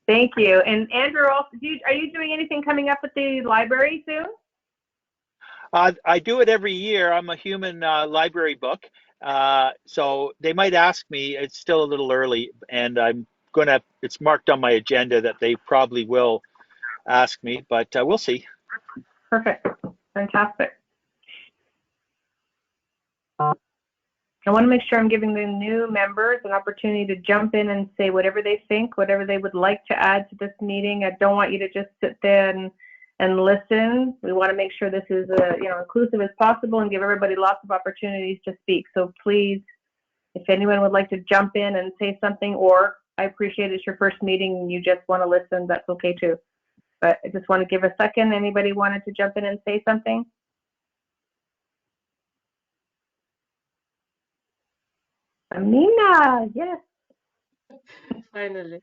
S2: Thank you. And Andrew, also, are you doing anything coming up at the library soon?
S13: I do it every year. I'm a human library book. So they might ask me, it's still a little early, and it's marked on my agenda that they probably will ask me, but we'll see.
S2: Perfect. Fantastic. I want to make sure I'm giving the new members an opportunity to jump in and say whatever they think, whatever they would like to add to this meeting. I don't want you to just sit there and listen. We want to make sure this is inclusive as possible and give everybody lots of opportunities to speak. So please, if anyone would like to jump in and say something, or I appreciate it's your first meeting and you just want to listen, that's okay too. But I just want to give a second. Anybody wanted to jump in and say something? Amina, yes.
S3: Finally.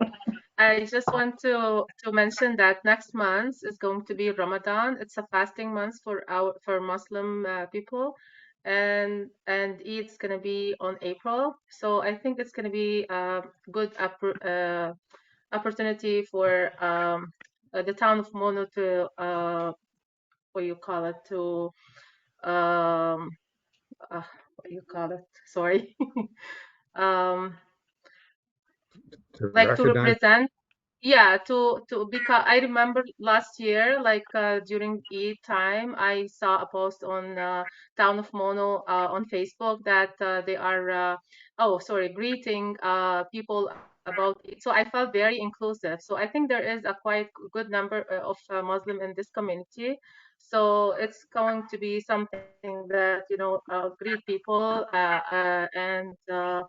S3: I just want to mention that next month is going to be Ramadan. It's a fasting month for Muslim people, and Eid's gonna be on April. So I think it's gonna be a good opportunity for the town of Mono to what you call it to what you call it? Sorry. um
S6: To
S3: like to
S6: recognize.
S3: represent, yeah, to because I remember last year, like during Eid time, I saw a post on town of Mono on Facebook that they are greeting people about it. So I felt very inclusive. So I think there is a quite good number of Muslim in this community. So it's going to be something that greet people and uh,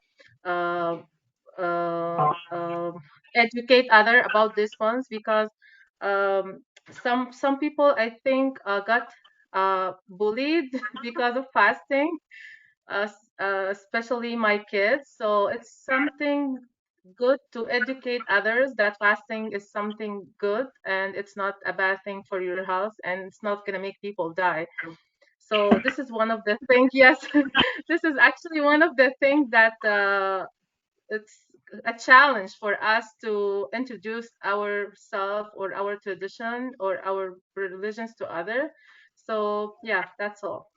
S3: educate other about these ones, because um, some people I think got bullied because of fasting, especially my kids. So it's something good to educate others that fasting is something good and it's not a bad thing for your health and it's not going to make people die. So this is one of the things, yes, this is actually one of the things that it's a challenge for us to introduce ourselves or our tradition or our religions to others. So yeah, that's all.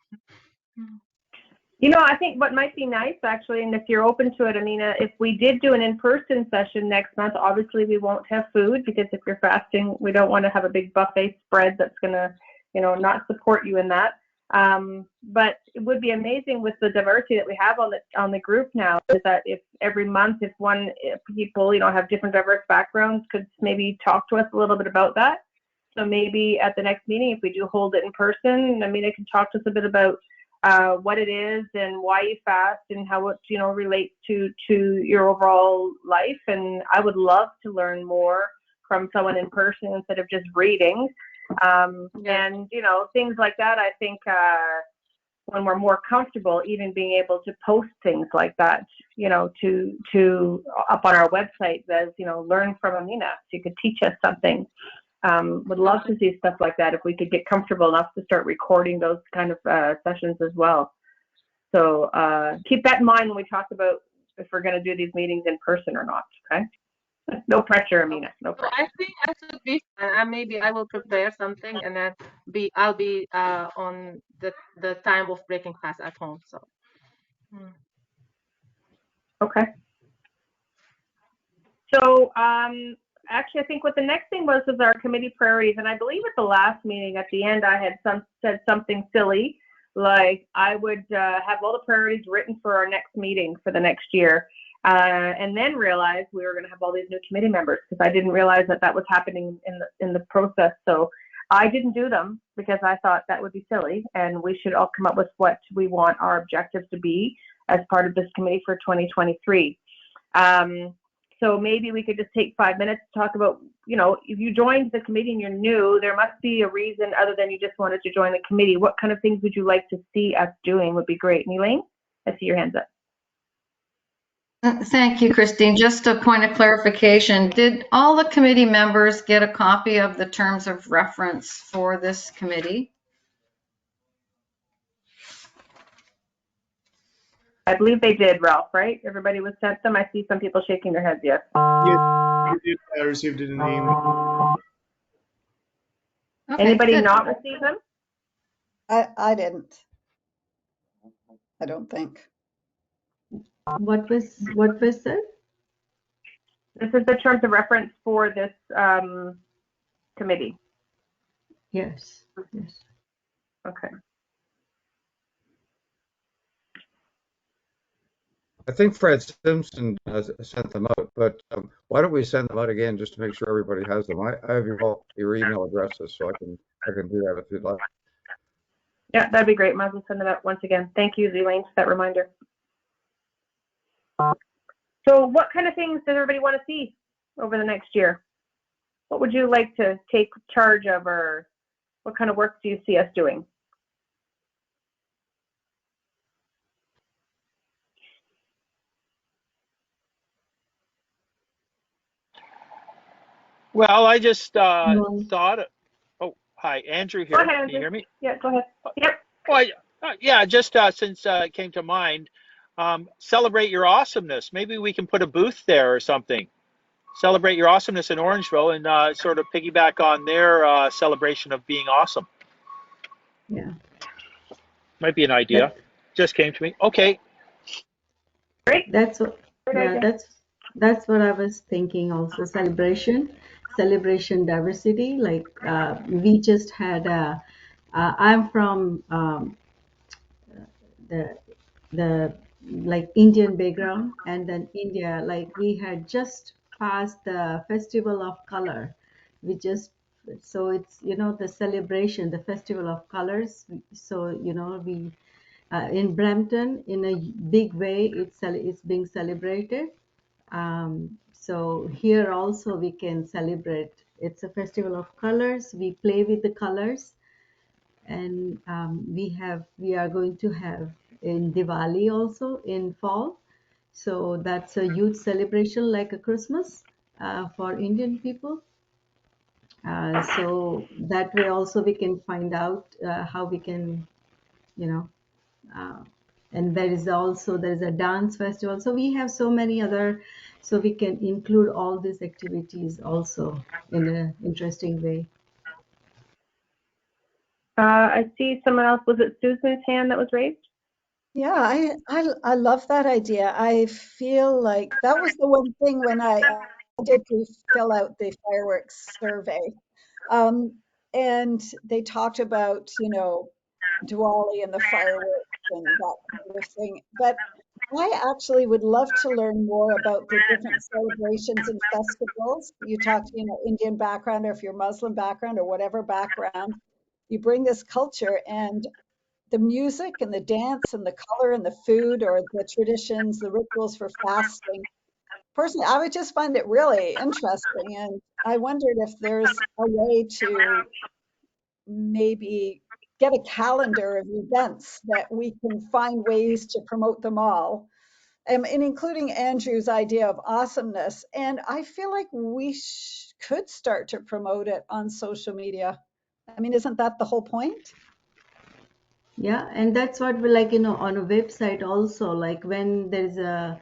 S2: You know, I think what might be nice actually, and if you're open to it, Amina, if we did do an in-person session next month, obviously we won't have food because if you're fasting, we don't want to have a big buffet spread that's going to, not support you in that. But it would be amazing with the diversity that we have on the group now, is that if every month, if people, have different diverse backgrounds, could maybe talk to us a little bit about that. So maybe at the next meeting, if we do hold it in person, Amina can talk to us a bit about what it is and why you fast and how it relates to your overall life. And I would love to learn more from someone in person instead of just reading. And things like that. I think when we're more comfortable, even being able to post things like that, to up on our website, as learn from Amina, so you could teach us something. Would love to see stuff like that if we could get comfortable enough to start recording those kind of sessions as well. So keep that in mind when we talk about if we're going to do these meetings in person or not. Okay. No pressure, Amina. No pressure.
S3: I think I should be fine. Maybe I will prepare something and then I'll be on the time of breaking fast at home. So.
S2: Okay. So actually, I think what the next thing was our committee priorities, and I believe at the last meeting at the end I had said something silly, like I would have all the priorities written for our next meeting for the next year, and then realized we were going to have all these new committee members because I didn't realize that was happening in the process. So I didn't do them because I thought that would be silly, and we should all come up with what we want our objectives to be as part of this committee for 2023. So maybe we could just take 5 minutes to talk about, if you joined the committee and you're new, there must be a reason other than you just wanted to join the committee. What kind of things would you like to see us doing would be great. And Elaine, I see your hands up.
S12: Thank you, Christine. Just a point of clarification. Did all the committee members get a copy of the terms of reference for this committee?
S2: I believe they did, Ralph, right? Everybody was sent them. I see some people shaking their heads, yes.
S5: Yes, I received it in the email.
S12: Okay,
S2: Anybody
S12: good.
S2: not receive them?
S9: I didn't. I don't think.
S4: What was said?
S2: This is the terms of reference for this committee.
S4: Yes. Yes.
S2: Okay.
S6: I think Fred Simpson has sent them out, but why don't we send them out again just to make sure everybody has them? I have your email addresses, so I can do that if you'd like.
S2: Yeah, that'd be great. Might as well send them out once again. Thank you, Elaine, for that reminder. So what kind of things does everybody want to see over the next year? What would you like to take charge of, or what kind of work do you see us doing?
S13: Well, I just thought. Oh, hi, Andrew here.
S2: Go ahead, Andrew.
S13: Can you hear me?
S2: Yeah, go ahead. Yep.
S13: Well, yeah, just since it came to mind, celebrate your awesomeness. Maybe we can put a booth there or something. Celebrate your awesomeness in Orangeville and sort of piggyback on their celebration of being awesome.
S4: Yeah.
S13: Might be an idea. Just came to me. Okay.
S2: Great.
S4: That's what. Yeah, that's what I was thinking. Also, celebration diversity. Like we just had I'm from the like Indian background, and then India, like we had just passed the Festival of Color. We just so it's the celebration, the Festival of Colors. So we in Brampton in a big way it's being celebrated. So here also we can celebrate. It's a festival of colors. We play with the colors, and we are going to have in Diwali also in fall. So that's a huge celebration like a Christmas for Indian people. So that way also we can find out how we can, you know, uh, and there is a dance festival. So we have so many other, so we can include all these activities also in an interesting way.
S2: I see someone else. Was it Susan's hand that was raised?
S9: Yeah, I love that idea. I feel like that was the one thing when I did to fill out the fireworks survey. Um, and they talked about, Diwali and the fireworks and that kind of thing. But I actually would love to learn more about the different celebrations and festivals. You talked, Indian background, or if you're Muslim background or whatever background, you bring this culture and the music and the dance and the color and the food or the traditions, the rituals for fasting. Personally, I would just find it really interesting. And I wondered if there's a way to maybe get a calendar of events that we can find ways to promote them all, and including Andrew's idea of awesomeness. And I feel like we could start to promote it on social media. I mean, isn't that the whole point?
S4: Yeah, and that's what we like, on a website also, like when there's a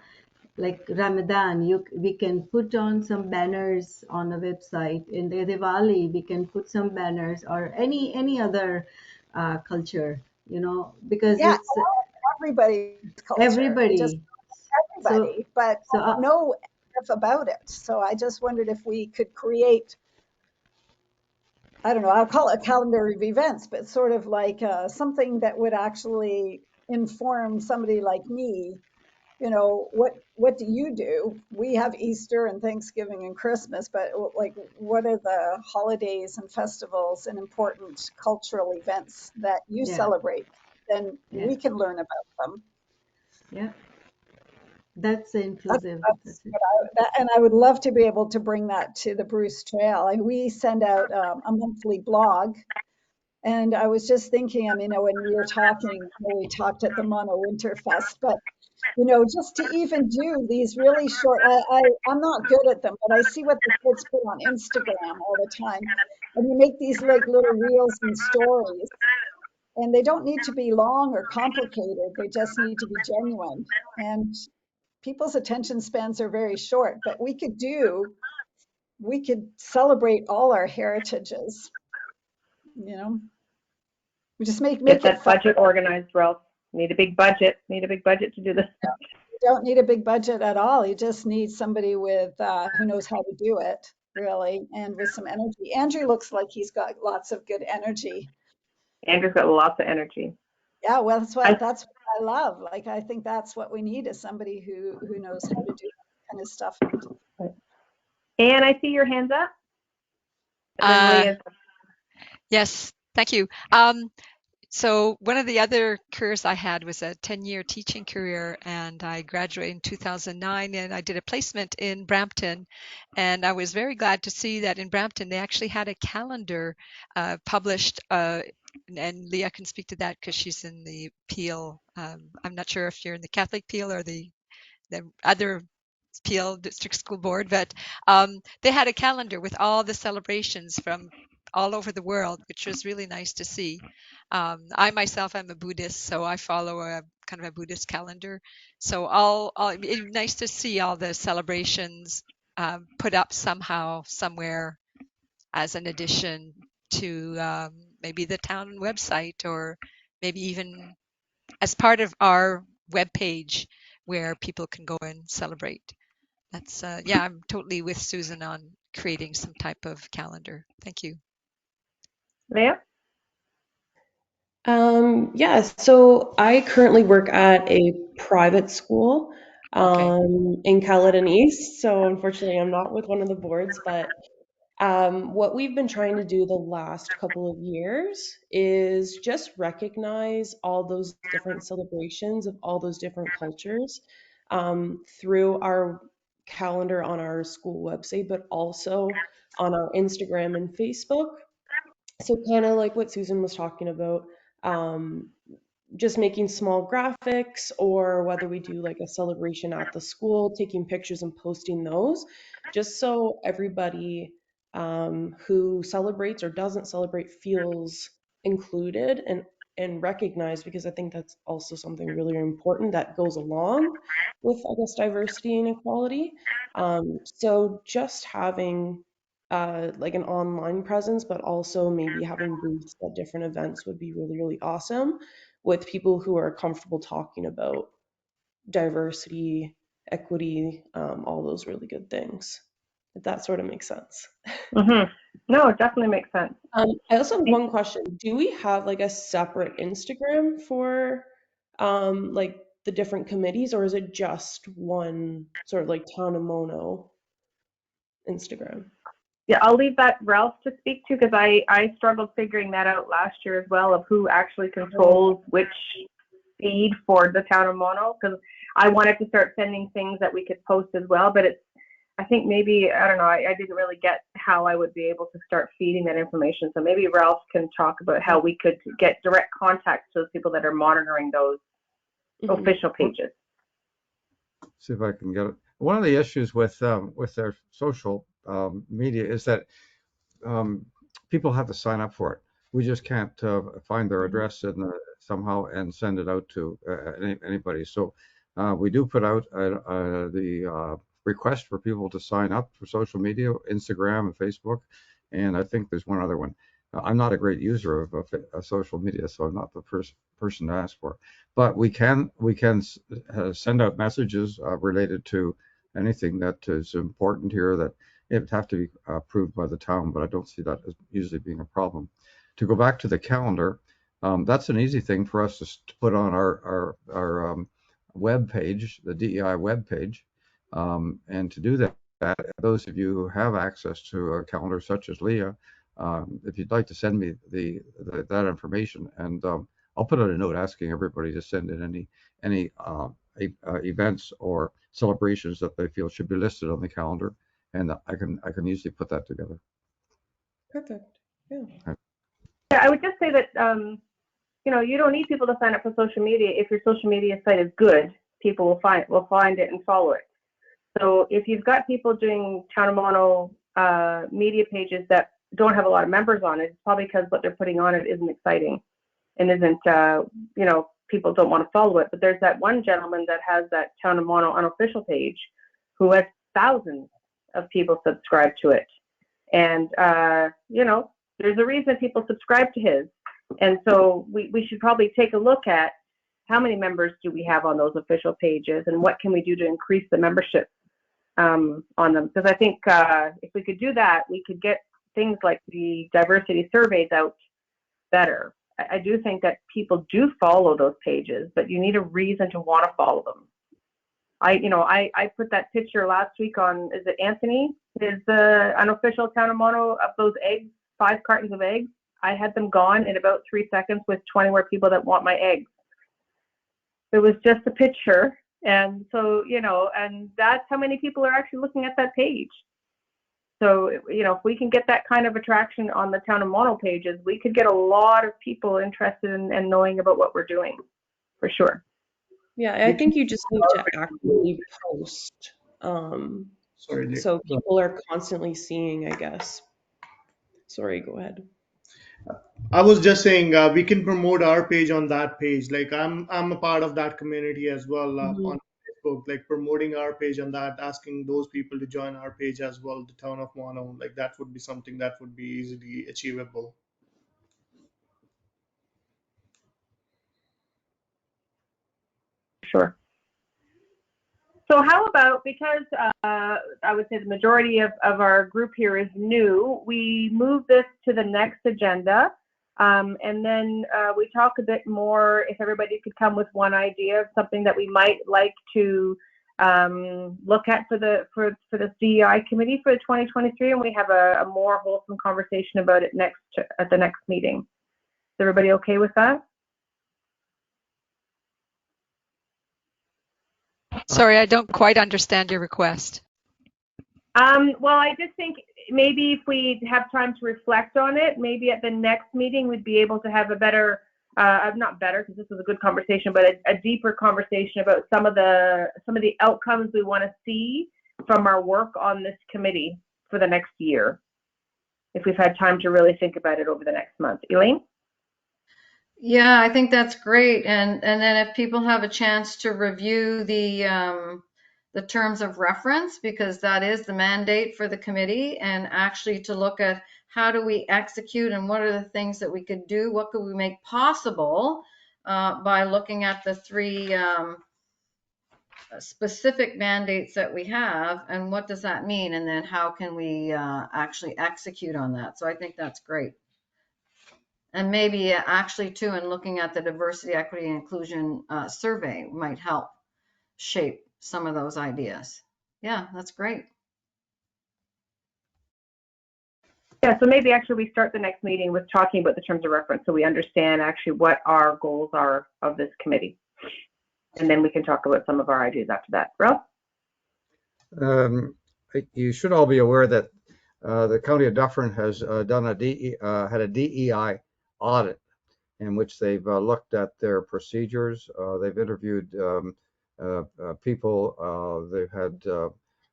S4: like Ramadan, we can put on some banners on a website. In the Diwali, we can put some banners or any other culture, because
S9: Yeah,
S4: it's
S9: everybody's culture. I just
S4: everybody. So
S9: everybody, but
S4: so
S9: I don't know enough about it. So I just wondered if we could create, I don't know, I'll call it a calendar of events, but sort of like something that would actually inform somebody like me, what do you do? We have Easter and Thanksgiving and Christmas, but like, what are the holidays and festivals and important cultural events that you
S4: yeah,
S9: celebrate? Then
S4: yeah,
S9: we can learn about them.
S4: yeah. That's inclusive.
S9: That's
S4: That's it.
S9: what and I would love to be able to bring that to the Bruce Trail. And we send out a monthly blog. And I was just thinking, I mean, when we were talking, we talked at the Mono Winterfest, but just to even do these really short, I'm not good at them, but I see what the kids put on Instagram all the time. And you make these like little reels and stories, and they don't need to be long or complicated. They just need to be genuine. And people's attention spans are very short, but we could celebrate all our heritages, you know, we just make
S2: Get
S9: make it
S2: that
S9: fun.
S2: budget organized, Ralph. Need a big budget. Need a big budget to do this.
S9: You don't need a big budget at all. You just need somebody with who knows how to do it, really, and with some energy. Andrew looks like he's got lots of good energy.
S2: Andrew's got lots of energy.
S9: Yeah, well,
S2: I,
S9: that's what I love. Like, I think that's what we need, is somebody who knows how to do that kind of stuff. And
S2: Anne, I see your hands up. And then
S7: Uh,
S2: Leah.
S7: yes, thank you. So one of the other careers I had was a 10-year teaching career, and I graduated in 2009, and I did a placement in Brampton, and I was very glad to see that in Brampton they actually had a calendar published, and Leah can speak to that because she's in the Peel. I'm not sure if you're in the Catholic Peel or the other Peel District School Board, but they had a calendar with all the celebrations from all over the world, which was really nice to see. I myself am a Buddhist, so I follow a kind of a Buddhist calendar. So it's nice to see all the celebrations put up somehow, somewhere as an addition to maybe the town website, or maybe even as part of our web page where people can go and celebrate. That's yeah, I'm totally with Susan on creating some type of calendar. Thank you.
S2: Leah?
S10: Yeah, so I currently work at a private school
S7: Okay.
S10: in Caledon East. So unfortunately, I'm not with one of the boards, but what we've been trying to do the last couple of years is just recognize all those different celebrations of all those different cultures through our calendar on our school website, but also on our Instagram and Facebook. So kind of like what Susan was talking about, um, just making small graphics, or whether we do like a celebration at the school, taking pictures and posting those, just so everybody who celebrates or doesn't celebrate feels included and recognized, because I think that's also something really important that goes along with, I guess, diversity and equality. So just having like an online presence, but also maybe having booths at different events would be really, really awesome with people who are comfortable talking about diversity, equity, all those really good things, if that sort of makes sense.
S2: Mm-hmm. No, it definitely makes sense.
S10: I also have one question. Do we have like a separate Instagram for like the different committees, or is it just one sort of like Town of Mono Instagram?
S2: Yeah, I'll leave that Ralph to speak to, because I struggled figuring that out last year as well, of who actually controls which feed for the Town of Mono, because I wanted to start sending things that we could post as well, but I think maybe, I don't know, I didn't really get how I would be able to start feeding that information. So maybe Ralph can talk about how we could get direct contact to those people that are monitoring those official pages.
S6: See if I can get it. One of the issues with their social media is that people have to sign up for it. We just can't find their address somehow and send it out to anybody. So we do put out the request for people to sign up for social media, Instagram and Facebook, and I think there's one other one. I'm not a great user of social media, so I'm not the first person to ask for. But we can send out messages related to anything that is important here that it'd have to be approved by the town, but I don't see that as usually being a problem. To go back to the calendar, that's an easy thing for us to put on our web page, the DEI web page, and to do that, those of you who have access to a calendar such as Leah, if you'd like to send me that information, and I'll put out a note asking everybody to send in any events or celebrations that they feel should be listed on the calendar, and I can easily put that together.
S10: Perfect. Yeah.
S2: Yeah, I would just say that you don't need people to sign up for social media. If your social media site is good, people will find it and follow it. So if you've got people doing Town of Mono media pages that don't have a lot of members on it, it's probably because what they're putting on it isn't exciting and isn't, people don't want to follow it. But there's that one gentleman that has that Town of Mono unofficial page who has thousands of people subscribe to it. And, there's a reason people subscribe to his. And so we should probably take a look at how many members do we have on those official pages and what can we do to increase the membership on them. Because I think if we could do that, we could get things like the diversity surveys out better. I do think that people do follow those pages, but you need a reason to want to follow them. I put that picture last week on, is it Anthony? His unofficial Town of Mono of those eggs, 5 cartons of eggs. I had them gone in about 3 seconds with 20 more people that want my eggs. It was just a picture. And so, and that's how many people are actually looking at that page. So, if we can get that kind of attraction on the Town of Mono pages, we could get a lot of people interested in knowing about what we're doing, for sure.
S10: Yeah, I think you just need to actively post. So people are constantly seeing, I guess. Sorry, go ahead.
S5: I was just saying we can promote our page on that page. Like I'm a part of that community as well on Facebook, like promoting our page on that, asking those people to join our page as well, the Town of Mono. Like that would be something that would be easily achievable.
S2: Sure. So how about, because I would say the majority of our group here is new, we move this to the next agenda, and then we talk a bit more, if everybody could come with one idea of something that we might like to look at for the DEI committee for 2023, and we have a more wholesome conversation about it at the next meeting. Is everybody okay with that?
S7: Sorry, I don't quite understand your request.
S2: Well, I just think maybe if we have time to reflect on it, maybe at the next meeting we'd be able to have a better, not better because this was a good conversation, but a deeper conversation about some of the outcomes we want to see from our work on this committee for the next year, if we've had time to really think about it over the next month. Elaine?
S12: Yeah, I think that's great. And then if people have a chance to review the the terms of reference, because that is the mandate for the committee, and actually to look at how do we execute and what are the things that we could do, what could we make possible by looking at the three specific mandates that we have, and what does that mean, and then how can we actually execute on that. So I think that's great. And maybe actually too, in looking at the diversity, equity, and inclusion survey might help shape some of those ideas. Yeah, that's great.
S2: Yeah, so maybe actually we start the next meeting with talking about the terms of reference so we understand actually what our goals are of this committee. And then we can talk about some of our ideas after that. Ralph?
S6: You should all be aware that the County of Dufferin has done had a DEI audit in which they've looked at their procedures. They've interviewed people. They've had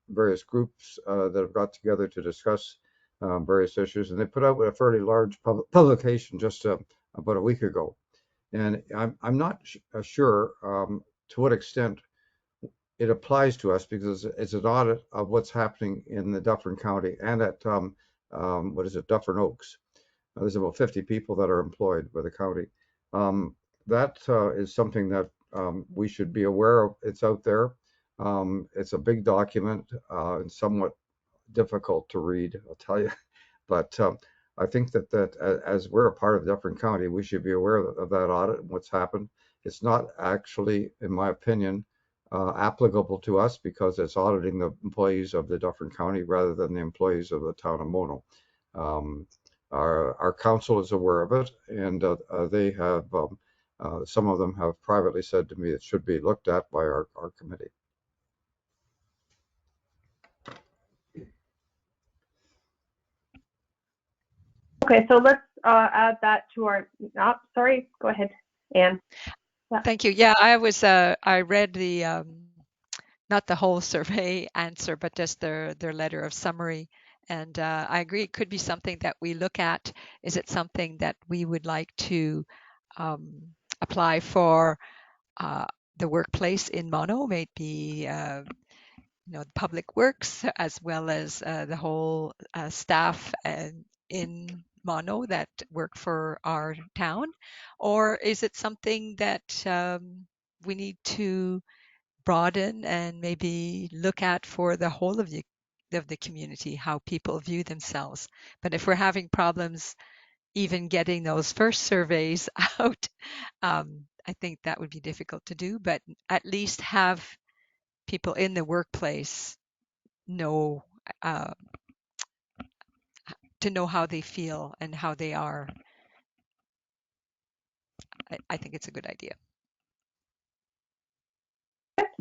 S6: various groups that have got together to discuss various issues, and they put out a fairly large publication just about a week ago. And I'm not sure to what extent it applies to us, because it's an audit of what's happening in the Dufferin County and at Dufferin Oaks. There's about 50 people that are employed by the county. That is something that we should be aware of. It's out there. It's a big document and somewhat difficult to read, I'll tell you. But I think that as we're a part of Dufferin County, we should be aware of that audit and what's happened. It's not actually, in my opinion, applicable to us because it's auditing the employees of the Dufferin County rather than the employees of the town of Mono. Our council is aware of it, and they have, some of them have privately said to me it should be looked at by our committee.
S2: Okay, so let's add that to our, sorry, go ahead, Anne.
S7: Yeah. Thank you. Yeah, I read the, not the whole survey answer, but just their letter of summary. And I agree, it could be something that we look at. Is it something that we would like to apply for the workplace in Mono? Maybe public works, as well as the whole staff in Mono that work for our town? Or is it something that we need to broaden and maybe look at for the whole of the community, how people view themselves? But if we're having problems even getting those first surveys out, I think that would be difficult to do, but at least have people in the workplace know to know how they feel and how they are. I think it's a good idea.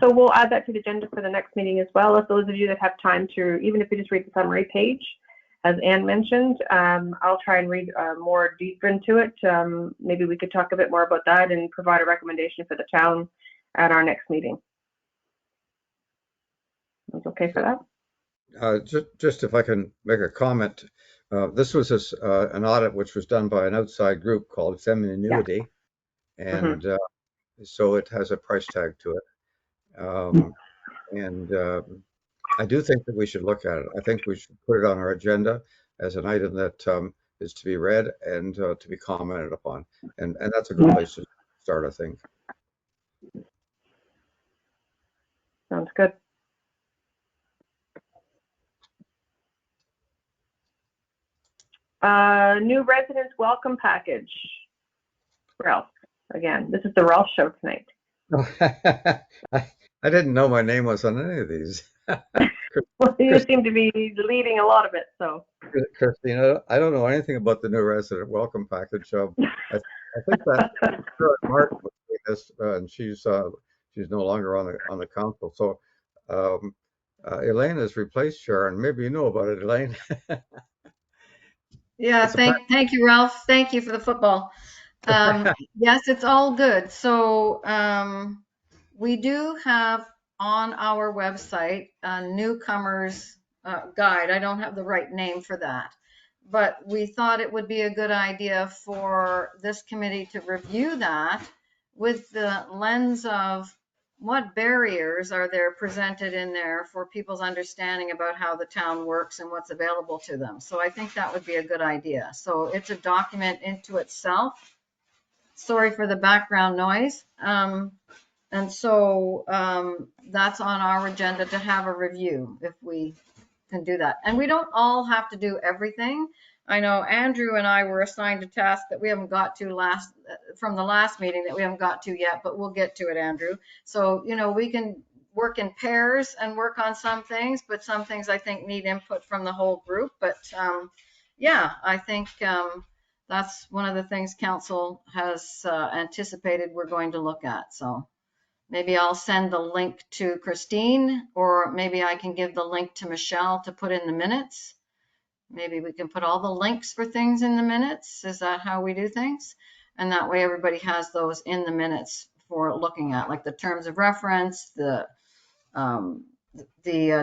S2: So we'll add that to the agenda for the next meeting as well. If those of you that have time to, even if you just read the summary page, as Anne mentioned, I'll try and read more deep into it. Maybe we could talk a bit more about that and provide a recommendation for the town at our next meeting. That's okay for that?
S6: Just if I can make a comment, this was an audit which was done by an outside group called Femininity, and so it has a price tag to it. And I do think that we should look at it. I think we should put it on our agenda as an item that is to be read and to be commented upon. And that's a good place to start, I think.
S2: Sounds good. New residents welcome package. Ralph, again, this is the Ralph show tonight.
S6: I didn't know my name was on any of these.
S2: Well, you seem to be leading a lot of it, so.
S6: Christina, I don't know anything about the new resident welcome package. I think that Martin was doing this, and she's no longer on the council. So Elaine has replaced Sharon. Maybe you know about it, Elaine.
S12: Yeah, thank you, Ralph. Thank you for the football. Yes, it's all good. So we do have on our website a newcomers guide. I don't have the right name for that, but we thought it would be a good idea for this committee to review that with the lens of what barriers are there presented in there for people's understanding about how the town works and what's available to them? So I think that would be a good idea. So it's a document into itself. Sorry for the background noise. And so that's on our agenda to have a review if we can do that. And we don't all have to do everything. I know Andrew and I were assigned a task that we haven't got to from the last meeting that we haven't got to yet, but we'll get to it, Andrew. So, you know, we can work in pairs and work on some things, but some things I think need input from the whole group. But yeah, I think that's one of the things council has anticipated we're going to look at. So maybe I'll send the link to Christine, or maybe I can give the link to Michelle to put in the minutes. Maybe we can put all the links for things in the minutes. Is that how we do things? And that way everybody has those in the minutes for looking at, like the terms of reference, the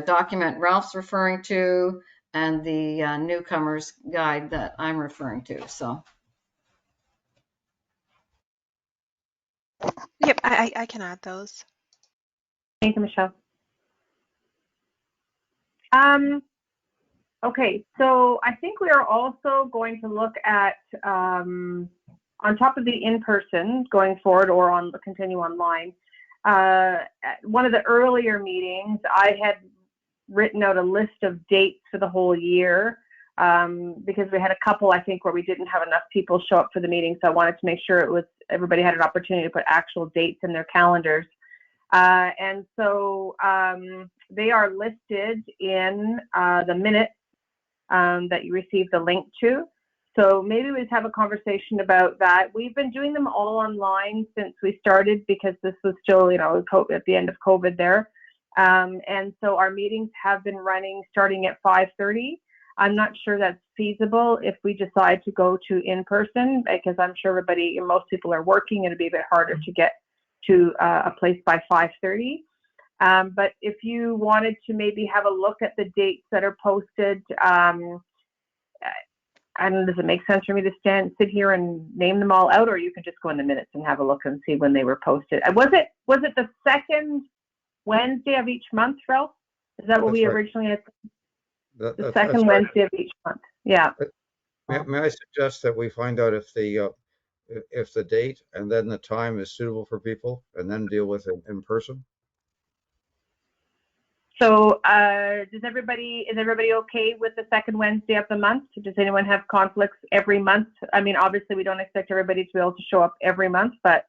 S12: document Ralph's referring to, and the newcomer's guide that I'm referring to. So.
S14: Yep, I can add those.
S2: Thank you, Michelle. Okay, so I think we are also going to look at, on top of the in-person going forward or on continue online, one of the earlier meetings, I had written out a list of dates for the whole year because we had a couple, I think, where we didn't have enough people show up for the meeting. So I wanted to make sure everybody had an opportunity to put actual dates in their calendars. And so they are listed in the minutes that you received the link to. So maybe we just have a conversation about that. We've been doing them all online since we started because this was still, you know, at the end of COVID there. And so our meetings have been running starting at 5:30. I'm not sure that's feasible if we decide to go to in-person, because I'm sure most people are working. It'll be a bit harder to get to a place by 5:30. But if you wanted to maybe have a look at the dates that are posted, I don't know, does it make sense for me to sit here and name them all out, or you can just go in the minutes and have a look and see when they were posted? Was it the second Wednesday of each month, Ralph? Is that what we originally had? The second Wednesday of each month. Yeah.
S6: May I suggest that we find out if the date and then the time is suitable for people, and then deal with it in person?
S2: So is everybody okay with the second Wednesday of the month? Does anyone have conflicts every month? I mean, obviously we don't expect everybody to be able to show up every month, but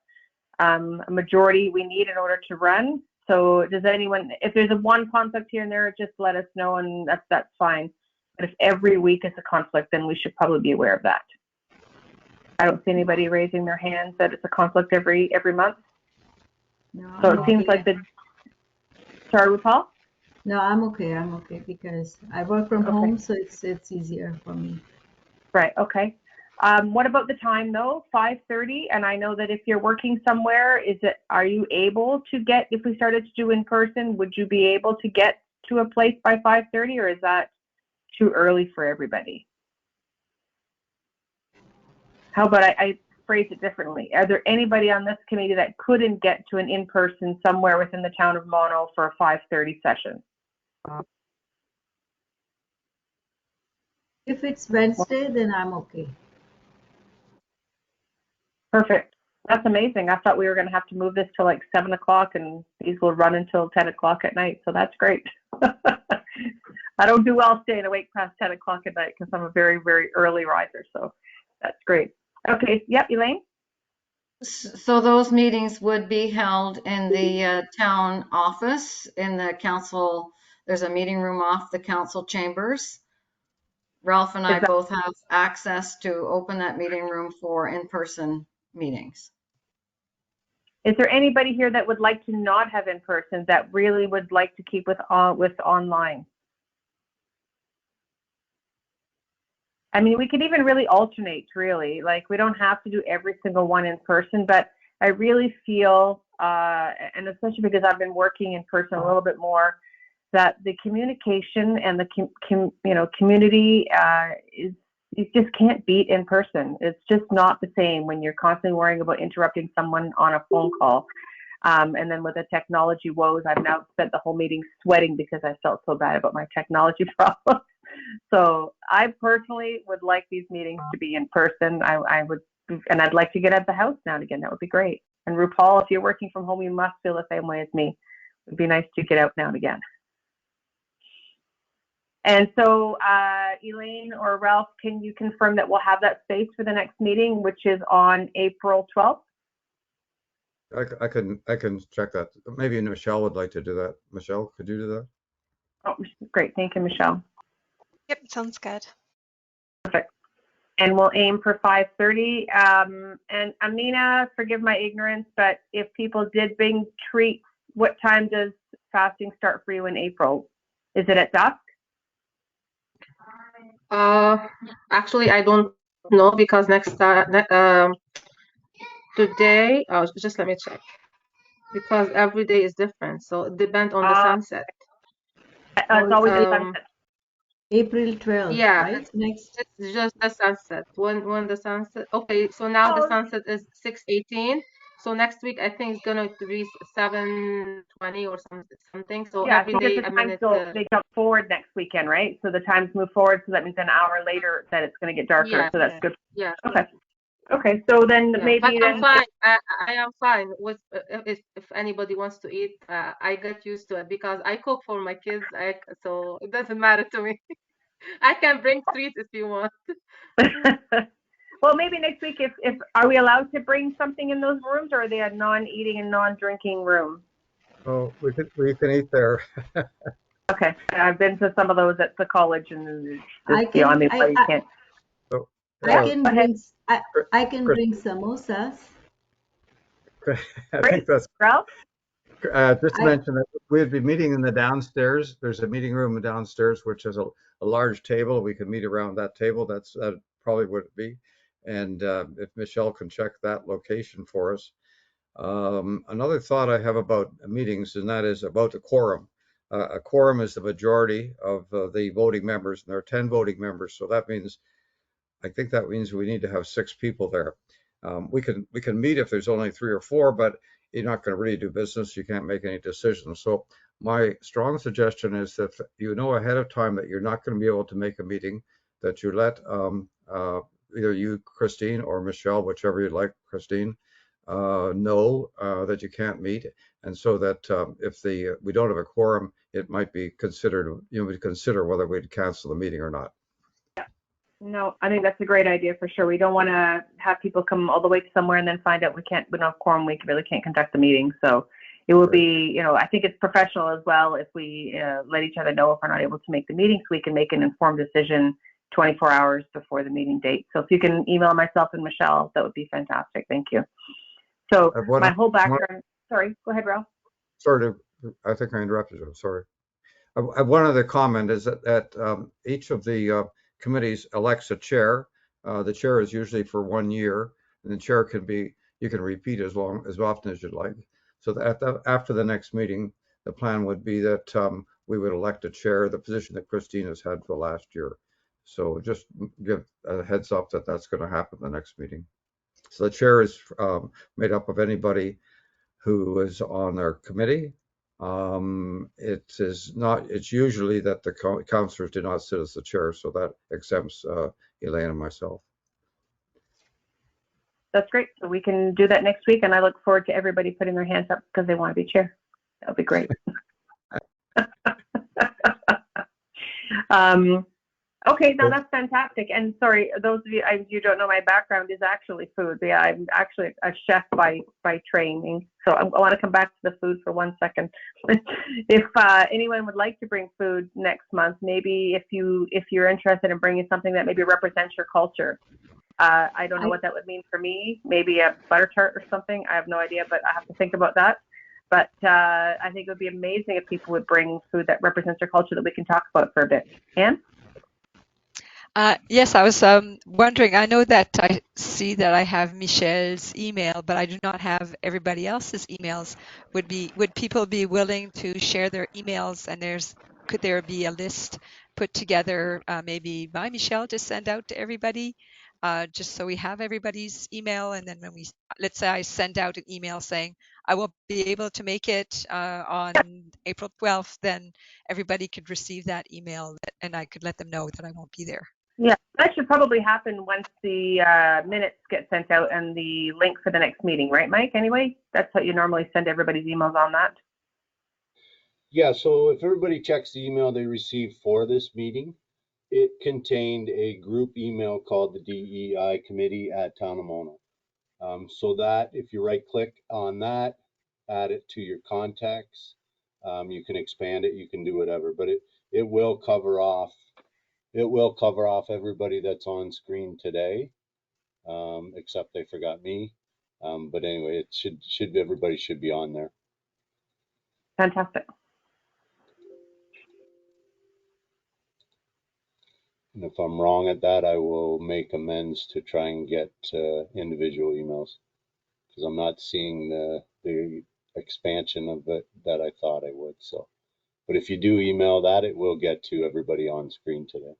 S2: a majority we need in order to run. So does anyone, if there's one conflict here and there, just let us know, and that's fine. But if every week is a conflict, then we should probably be aware of that. I don't see anybody raising their hands that it's a conflict every month.
S4: No,
S2: so it seems like sorry, RuPaul?
S4: No, I'm okay because I work from home, so it's easier for me.
S2: Right, okay. What about the time though? 5:30, and I know that if you're working somewhere, are you able to get, if we started to do in person, would you be able to get to a place by 5:30, or is that too early for everybody? How about I phrase it differently? Are there anybody on this committee that couldn't get to an in-person somewhere within the town of Mono for a 5:30 session?
S4: If it's Wednesday, then I'm okay.
S2: Perfect. That's amazing. I thought we were going to have to move this to like 7 o'clock, and these will run until 10 o'clock at night. So that's great. I don't do well staying awake past 10 o'clock at night because I'm a very, very early riser. So that's great. Okay. Yep. Elaine?
S12: So those meetings would be held in the town office in the council. There's a meeting room off the council chambers. Ralph and I both have access to open that meeting room for in-person meetings.
S2: Is there anybody here that would like to not have in-person, that really would like to keep with online? I mean, we could even really alternate, really. Like, we don't have to do every single one in person, but I really feel, and especially because I've been working in person a little bit more, that the communication and the community you just can't beat in person. It's just not the same when you're constantly worrying about interrupting someone on a phone call. And then with the technology woes, I've now spent the whole meeting sweating because I felt so bad about my technology problems. So I personally would like these meetings to be in person. I would, and I'd like to get out of the house now and again. That would be great. And RuPaul, if you're working from home, you must feel the same way as me. It'd be nice to get out now and again. And so, Elaine or Ralph, can you confirm that we'll have that space for the next meeting, which is on April 12th?
S6: I can check that. Maybe Michelle would like to do that. Michelle, could you do that?
S2: Oh, great. Thank you, Michelle.
S14: Yep, sounds good.
S2: Perfect. And we'll aim for 5:30. And Amina, forgive my ignorance, but if people did bring treats, what time does fasting start for you in April? Is it at dusk?
S3: Actually, I don't know because today, just let me check because every day is different, so it depends on the sunset.
S2: It's always the sunset.
S4: April 12th,
S3: Yeah,
S4: right? Next.
S3: it's just the sunset. When the sunset. Okay, so now the sunset is 6:18. So next week I think it's gonna be 7:20 or something. So
S2: Yeah,
S3: every
S2: because
S3: day
S2: the
S3: a
S2: times
S3: minute.
S2: they jump forward next weekend, right? So the times move forward, so that means an hour later that it's going to get darker.
S3: Yeah,
S2: So that's good.
S3: yeah.
S2: Okay. Okay. So then
S3: Yeah,
S2: maybe
S3: but I'm
S2: then.
S3: fine. I am fine with if anybody wants to eat. I get used to it because I cook for my kids. So it doesn't matter to me. I can bring treats if you want.
S2: Well, maybe next week, if are we allowed to bring something in those rooms, or are they a non-eating and non-drinking room?
S6: Oh, we can eat there.
S2: Okay, I've been to some of those at the college, and it's
S4: I
S2: just beyond me why you can't.
S6: So,
S4: I can bring I can
S6: Chris-
S4: bring samosas.
S6: I think that's
S2: Ralph?
S6: just to mention that we'd be meeting in the downstairs. There's a meeting room downstairs, which has a large table. We could meet around that table. That probably would be. And if Michelle can check that location for us. Another thought I have about meetings, and that is about the quorum. A quorum is the majority of the voting members, and there are 10 voting members. So I think that means we need to have 6 people there. We can meet if there's only 3 or 4, but you're not going to really do business. You can't make any decisions. So my strong suggestion is that you know ahead of time that you're not going to be able to make a meeting, that you let either you, Christine, or Michelle, whichever you'd like, Christine, know that you can't meet, and so that if we don't have a quorum, it might be considered, we consider whether we'd cancel the meeting or not.
S2: No, I think that's a great idea for sure. We don't want to have people come all the way to somewhere and then find out we don't have quorum, we really can't conduct the meeting. So it will be, I think it's professional as well if we let each other know if we're not able to make the meeting, so we can make an informed decision 24 hours before the meeting date. So if you can email myself and Michelle, that would be fantastic. Thank you. So my whole background, sorry, go ahead, Ralph.
S6: Sorry, I think I interrupted you. Sorry. One other comment is that each of the committees elects a chair. The chair is usually for 1 year, and the chair you can repeat as often as you'd like. So that after the next meeting, the plan would be that we would elect a chair, the position that Christine has had for the last year. So just give a heads up that that's going to happen the next meeting. So the chair is made up of anybody who is on their committee. It's usually that the councillors do not sit as the chair, so that exempts Elaine and myself.
S2: That's great. So we can do that next week, and I look forward to everybody putting their hands up because they want to be chair. That would be great. Okay, now that's fantastic. And sorry, those of you don't know, my background is actually food. Yeah, I'm actually a chef by training. So I want to come back to the food for 1 second. If anyone would like to bring food next month, maybe if you're interested in bringing something that maybe represents your culture. I don't know what that would mean for me. Maybe a butter tart or something. I have no idea, but I have to think about that. But I think it would be amazing if people would bring food that represents their culture that we can talk about for a bit. Anne?
S7: Yes, I was wondering, I know that I see that I have Michelle's email, but I do not have everybody else's emails. Would people be willing to share their emails, and could there be a list put together maybe by Michelle to send out to everybody? just so we have everybody's email. And then when let's say I send out an email saying I will be able to make it on April 12th, then everybody could receive that email and I could let them know that I won't be there.
S2: Yeah, that should probably happen once the minutes get sent out and the link for the next meeting, right, Mike? Anyway, that's what you normally send everybody's emails on that.
S11: Yeah, so if everybody checks the email they received for this meeting, it contained a group email called the DEI Committee at Town of Mono. So that if you right click on that, add it to your contacts, you can expand it, you can do whatever, but it will cover off everybody that's on screen today, except they forgot me. But anyway, it should everybody should be on there.
S2: Fantastic.
S11: And if I'm wrong at that, I will make amends to try and get individual emails, because I'm not seeing the expansion of it that I thought I would. So, but if you do email that, it will get to everybody on screen today.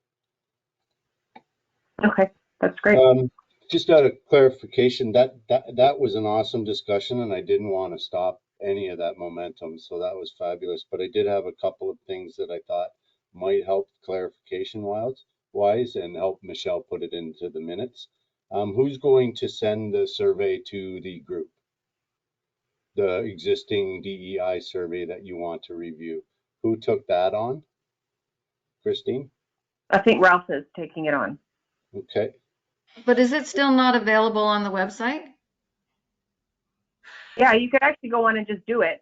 S2: Okay, that's great.
S11: Just out of clarification, that was an awesome discussion, and I didn't want to stop any of that momentum, so that was fabulous. But I did have a couple of things that I thought might help clarification wise and help Michelle put it into the minutes. Who's going to send the survey to the group? The existing DEI survey that you want to review. Who took that on? Christine?
S2: I think Ralph is taking it on.
S11: Okay.
S12: But is it still not available on the website?
S2: Yeah, you could actually go on and just do it.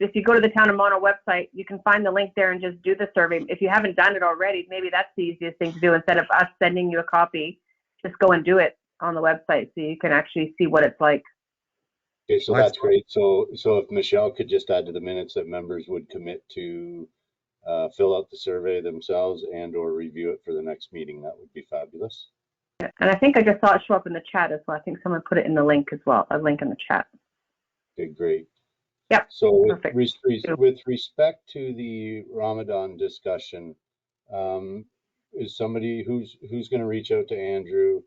S2: If you go to the Town of Mono website, you can find the link there and just do the survey. If you haven't done it already, maybe that's the easiest thing to do. Instead of us sending you a copy, just go and do it on the website so you can actually see what it's like.
S11: Okay, so that's great. So if Michelle could just add to the minutes that members would commit to fill out the survey themselves and or review it for the next meeting, that would be fabulous.
S2: Yeah, and I think I just saw it show up in the chat as well. I think someone put it in the link as well, a link in the chat.
S11: Okay, great.
S2: Yep.
S11: So with respect to the Ramadan discussion, is somebody who's going to reach out to Andrew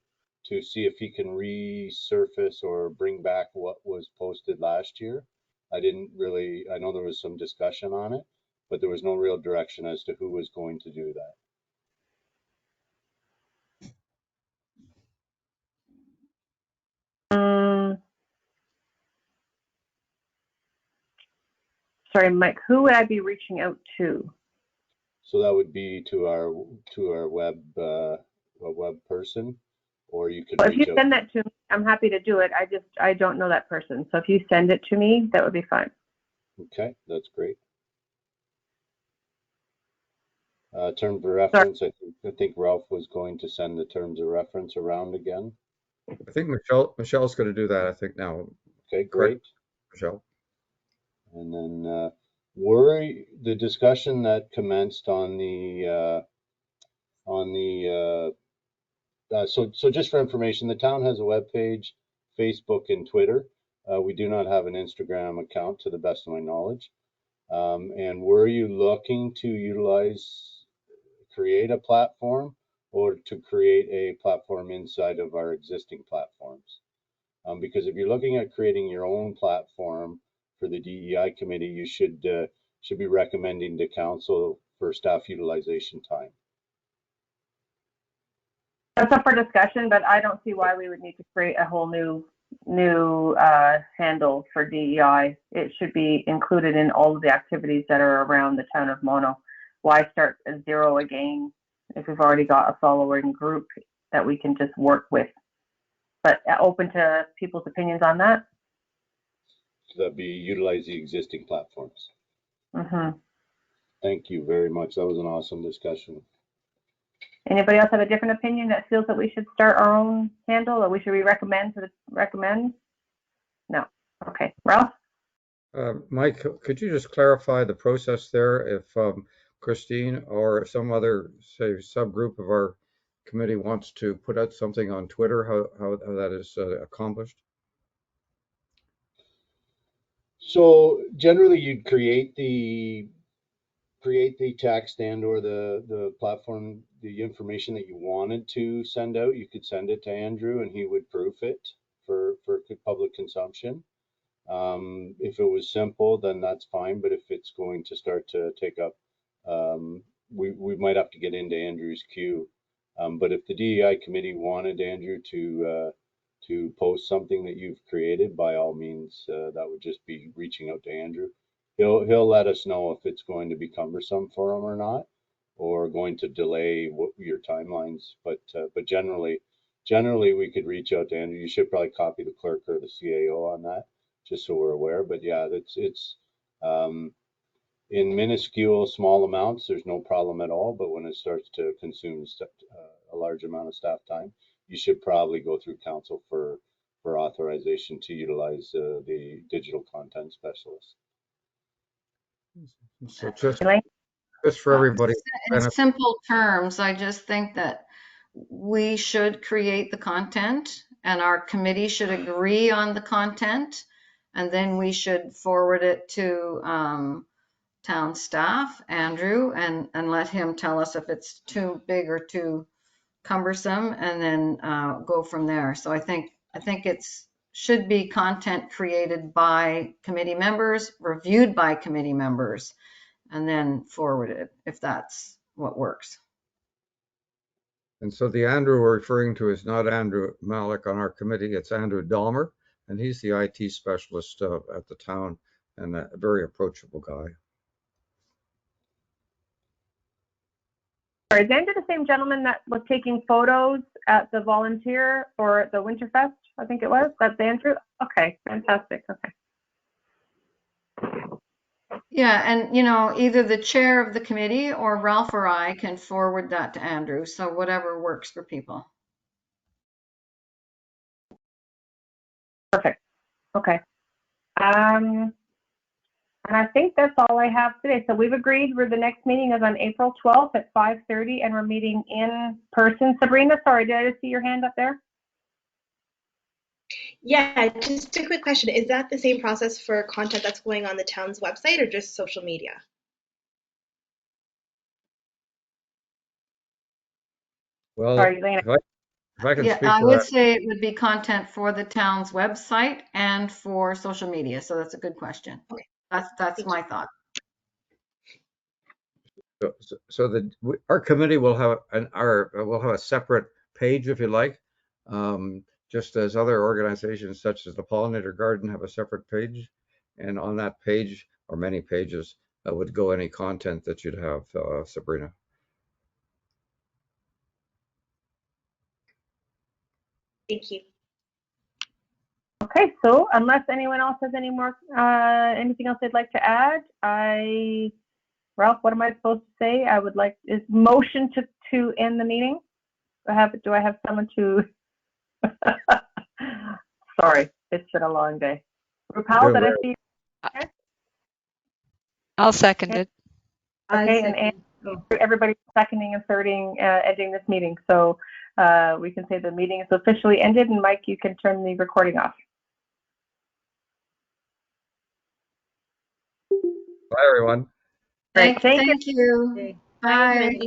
S11: to see if he can resurface or bring back what was posted last year? I know there was some discussion on it, but there was no real direction as to who was going to do that.
S2: Sorry, Mike, who would I be reaching out to?
S11: So that would be to our web person, or you could.
S2: Well, if you send that to me, I'm happy to do it. I don't know that person, so if you send it to me, that would be fine.
S11: Okay, that's great. Terms of reference. I think Ralph was going to send the terms of reference around again.
S6: I think Michelle's going to do that, I think, now.
S11: Okay, great.
S6: Michelle.
S11: And then the discussion that commenced on the so just for information, the town has a web page, Facebook and Twitter. We do not have an Instagram account to the best of my knowledge. And were you looking to create a platform or to create a platform inside of our existing platforms? Because if you're looking at creating your own platform for the DEI committee, you should be recommending to council for staff utilization time.
S2: That's up for discussion, but I don't see why we would need to create a whole new handle for DEI. It should be included in all of the activities that are around the town of Mono. Why start at zero again if we've already got a following group that we can just work with? But open to people's opinions on that.
S11: So that'd be utilize the existing platforms.
S2: Mm-hmm.
S11: Thank you very much. That was an awesome discussion.
S2: Anybody else have a different opinion that feels that we should start our own handle, or we should recommend? No. Okay, Ralph.
S6: Mike, could you just clarify the process there? If Christine or some other, say, subgroup of our committee wants to put out something on Twitter, how that is accomplished?
S11: So generally, you'd create the create the text and or the platform, the information that you wanted to send out, you could send it to Andrew and he would proof it for public consumption. If it was simple, then that's fine. But if it's going to start to take up, we might have to get into Andrew's queue. But if the DEI committee wanted Andrew to post something that you've created, by all means, that would just be reaching out to Andrew. He'll let us know if it's going to be cumbersome for him or not, or going to delay your timelines. But generally we could reach out to Andrew. You should probably copy the clerk or the CAO on that, just so we're aware. But yeah, it's in minuscule small amounts, there's no problem at all. But when it starts to consume a large amount of staff time, you should probably go through council for authorization to utilize the digital content specialist.
S6: So just for everybody.
S12: In simple terms, I just think that we should create the content and our committee should agree on the content, and then we should forward it to town staff, Andrew, and let him tell us if it's too big or too cumbersome, and then go from there. So I think it's should be content created by committee members, reviewed by committee members, and then forwarded if that's what works.
S6: And so the Andrew we're referring to is not Andrew Malik on our committee, it's Andrew Dahmer, and he's the IT specialist at the town and a very approachable guy.
S2: Is Andrew the same gentleman that was taking photos at the volunteer or at the Winterfest? I think it was. That's Andrew? Okay, fantastic. Okay.
S12: Yeah, and either the chair of the committee or Ralph or I can forward that to Andrew. So whatever works for people.
S2: Perfect. Okay. And I think that's all I have today. So we've agreed the next meeting is on April 12th at 5:30, and we're meeting in person. Sabrina, sorry, did I just see your hand up there?
S8: Yeah, just a quick question. Is that the same process for content that's going on the town's website or just social media?
S6: Well,
S2: sorry,
S6: if I can speak
S12: I
S6: to
S12: would
S6: that.
S12: say it would be content for the town's website and for social media. So that's a good question.
S8: Okay.
S12: That's my thought.
S6: So our committee will have a separate page, if you like, just as other organizations such as the Pollinator Garden have a separate page, and on that page or many pages would go any content that you'd have, Sabrina.
S8: Thank you.
S2: Okay, so unless anyone else has any more, anything else they'd like to add, Ralph, what am I supposed to say? I would like is motion to end the meeting. Do I have someone to? Sorry, it's been a long day. Rupal, did I see? Okay.
S7: I'll second it.
S2: Okay, and everybody seconding and thirding, ending this meeting. So we can say the meeting is officially ended, and Mike, you can turn the recording off.
S6: Bye, everyone.
S12: Thank you. Bye.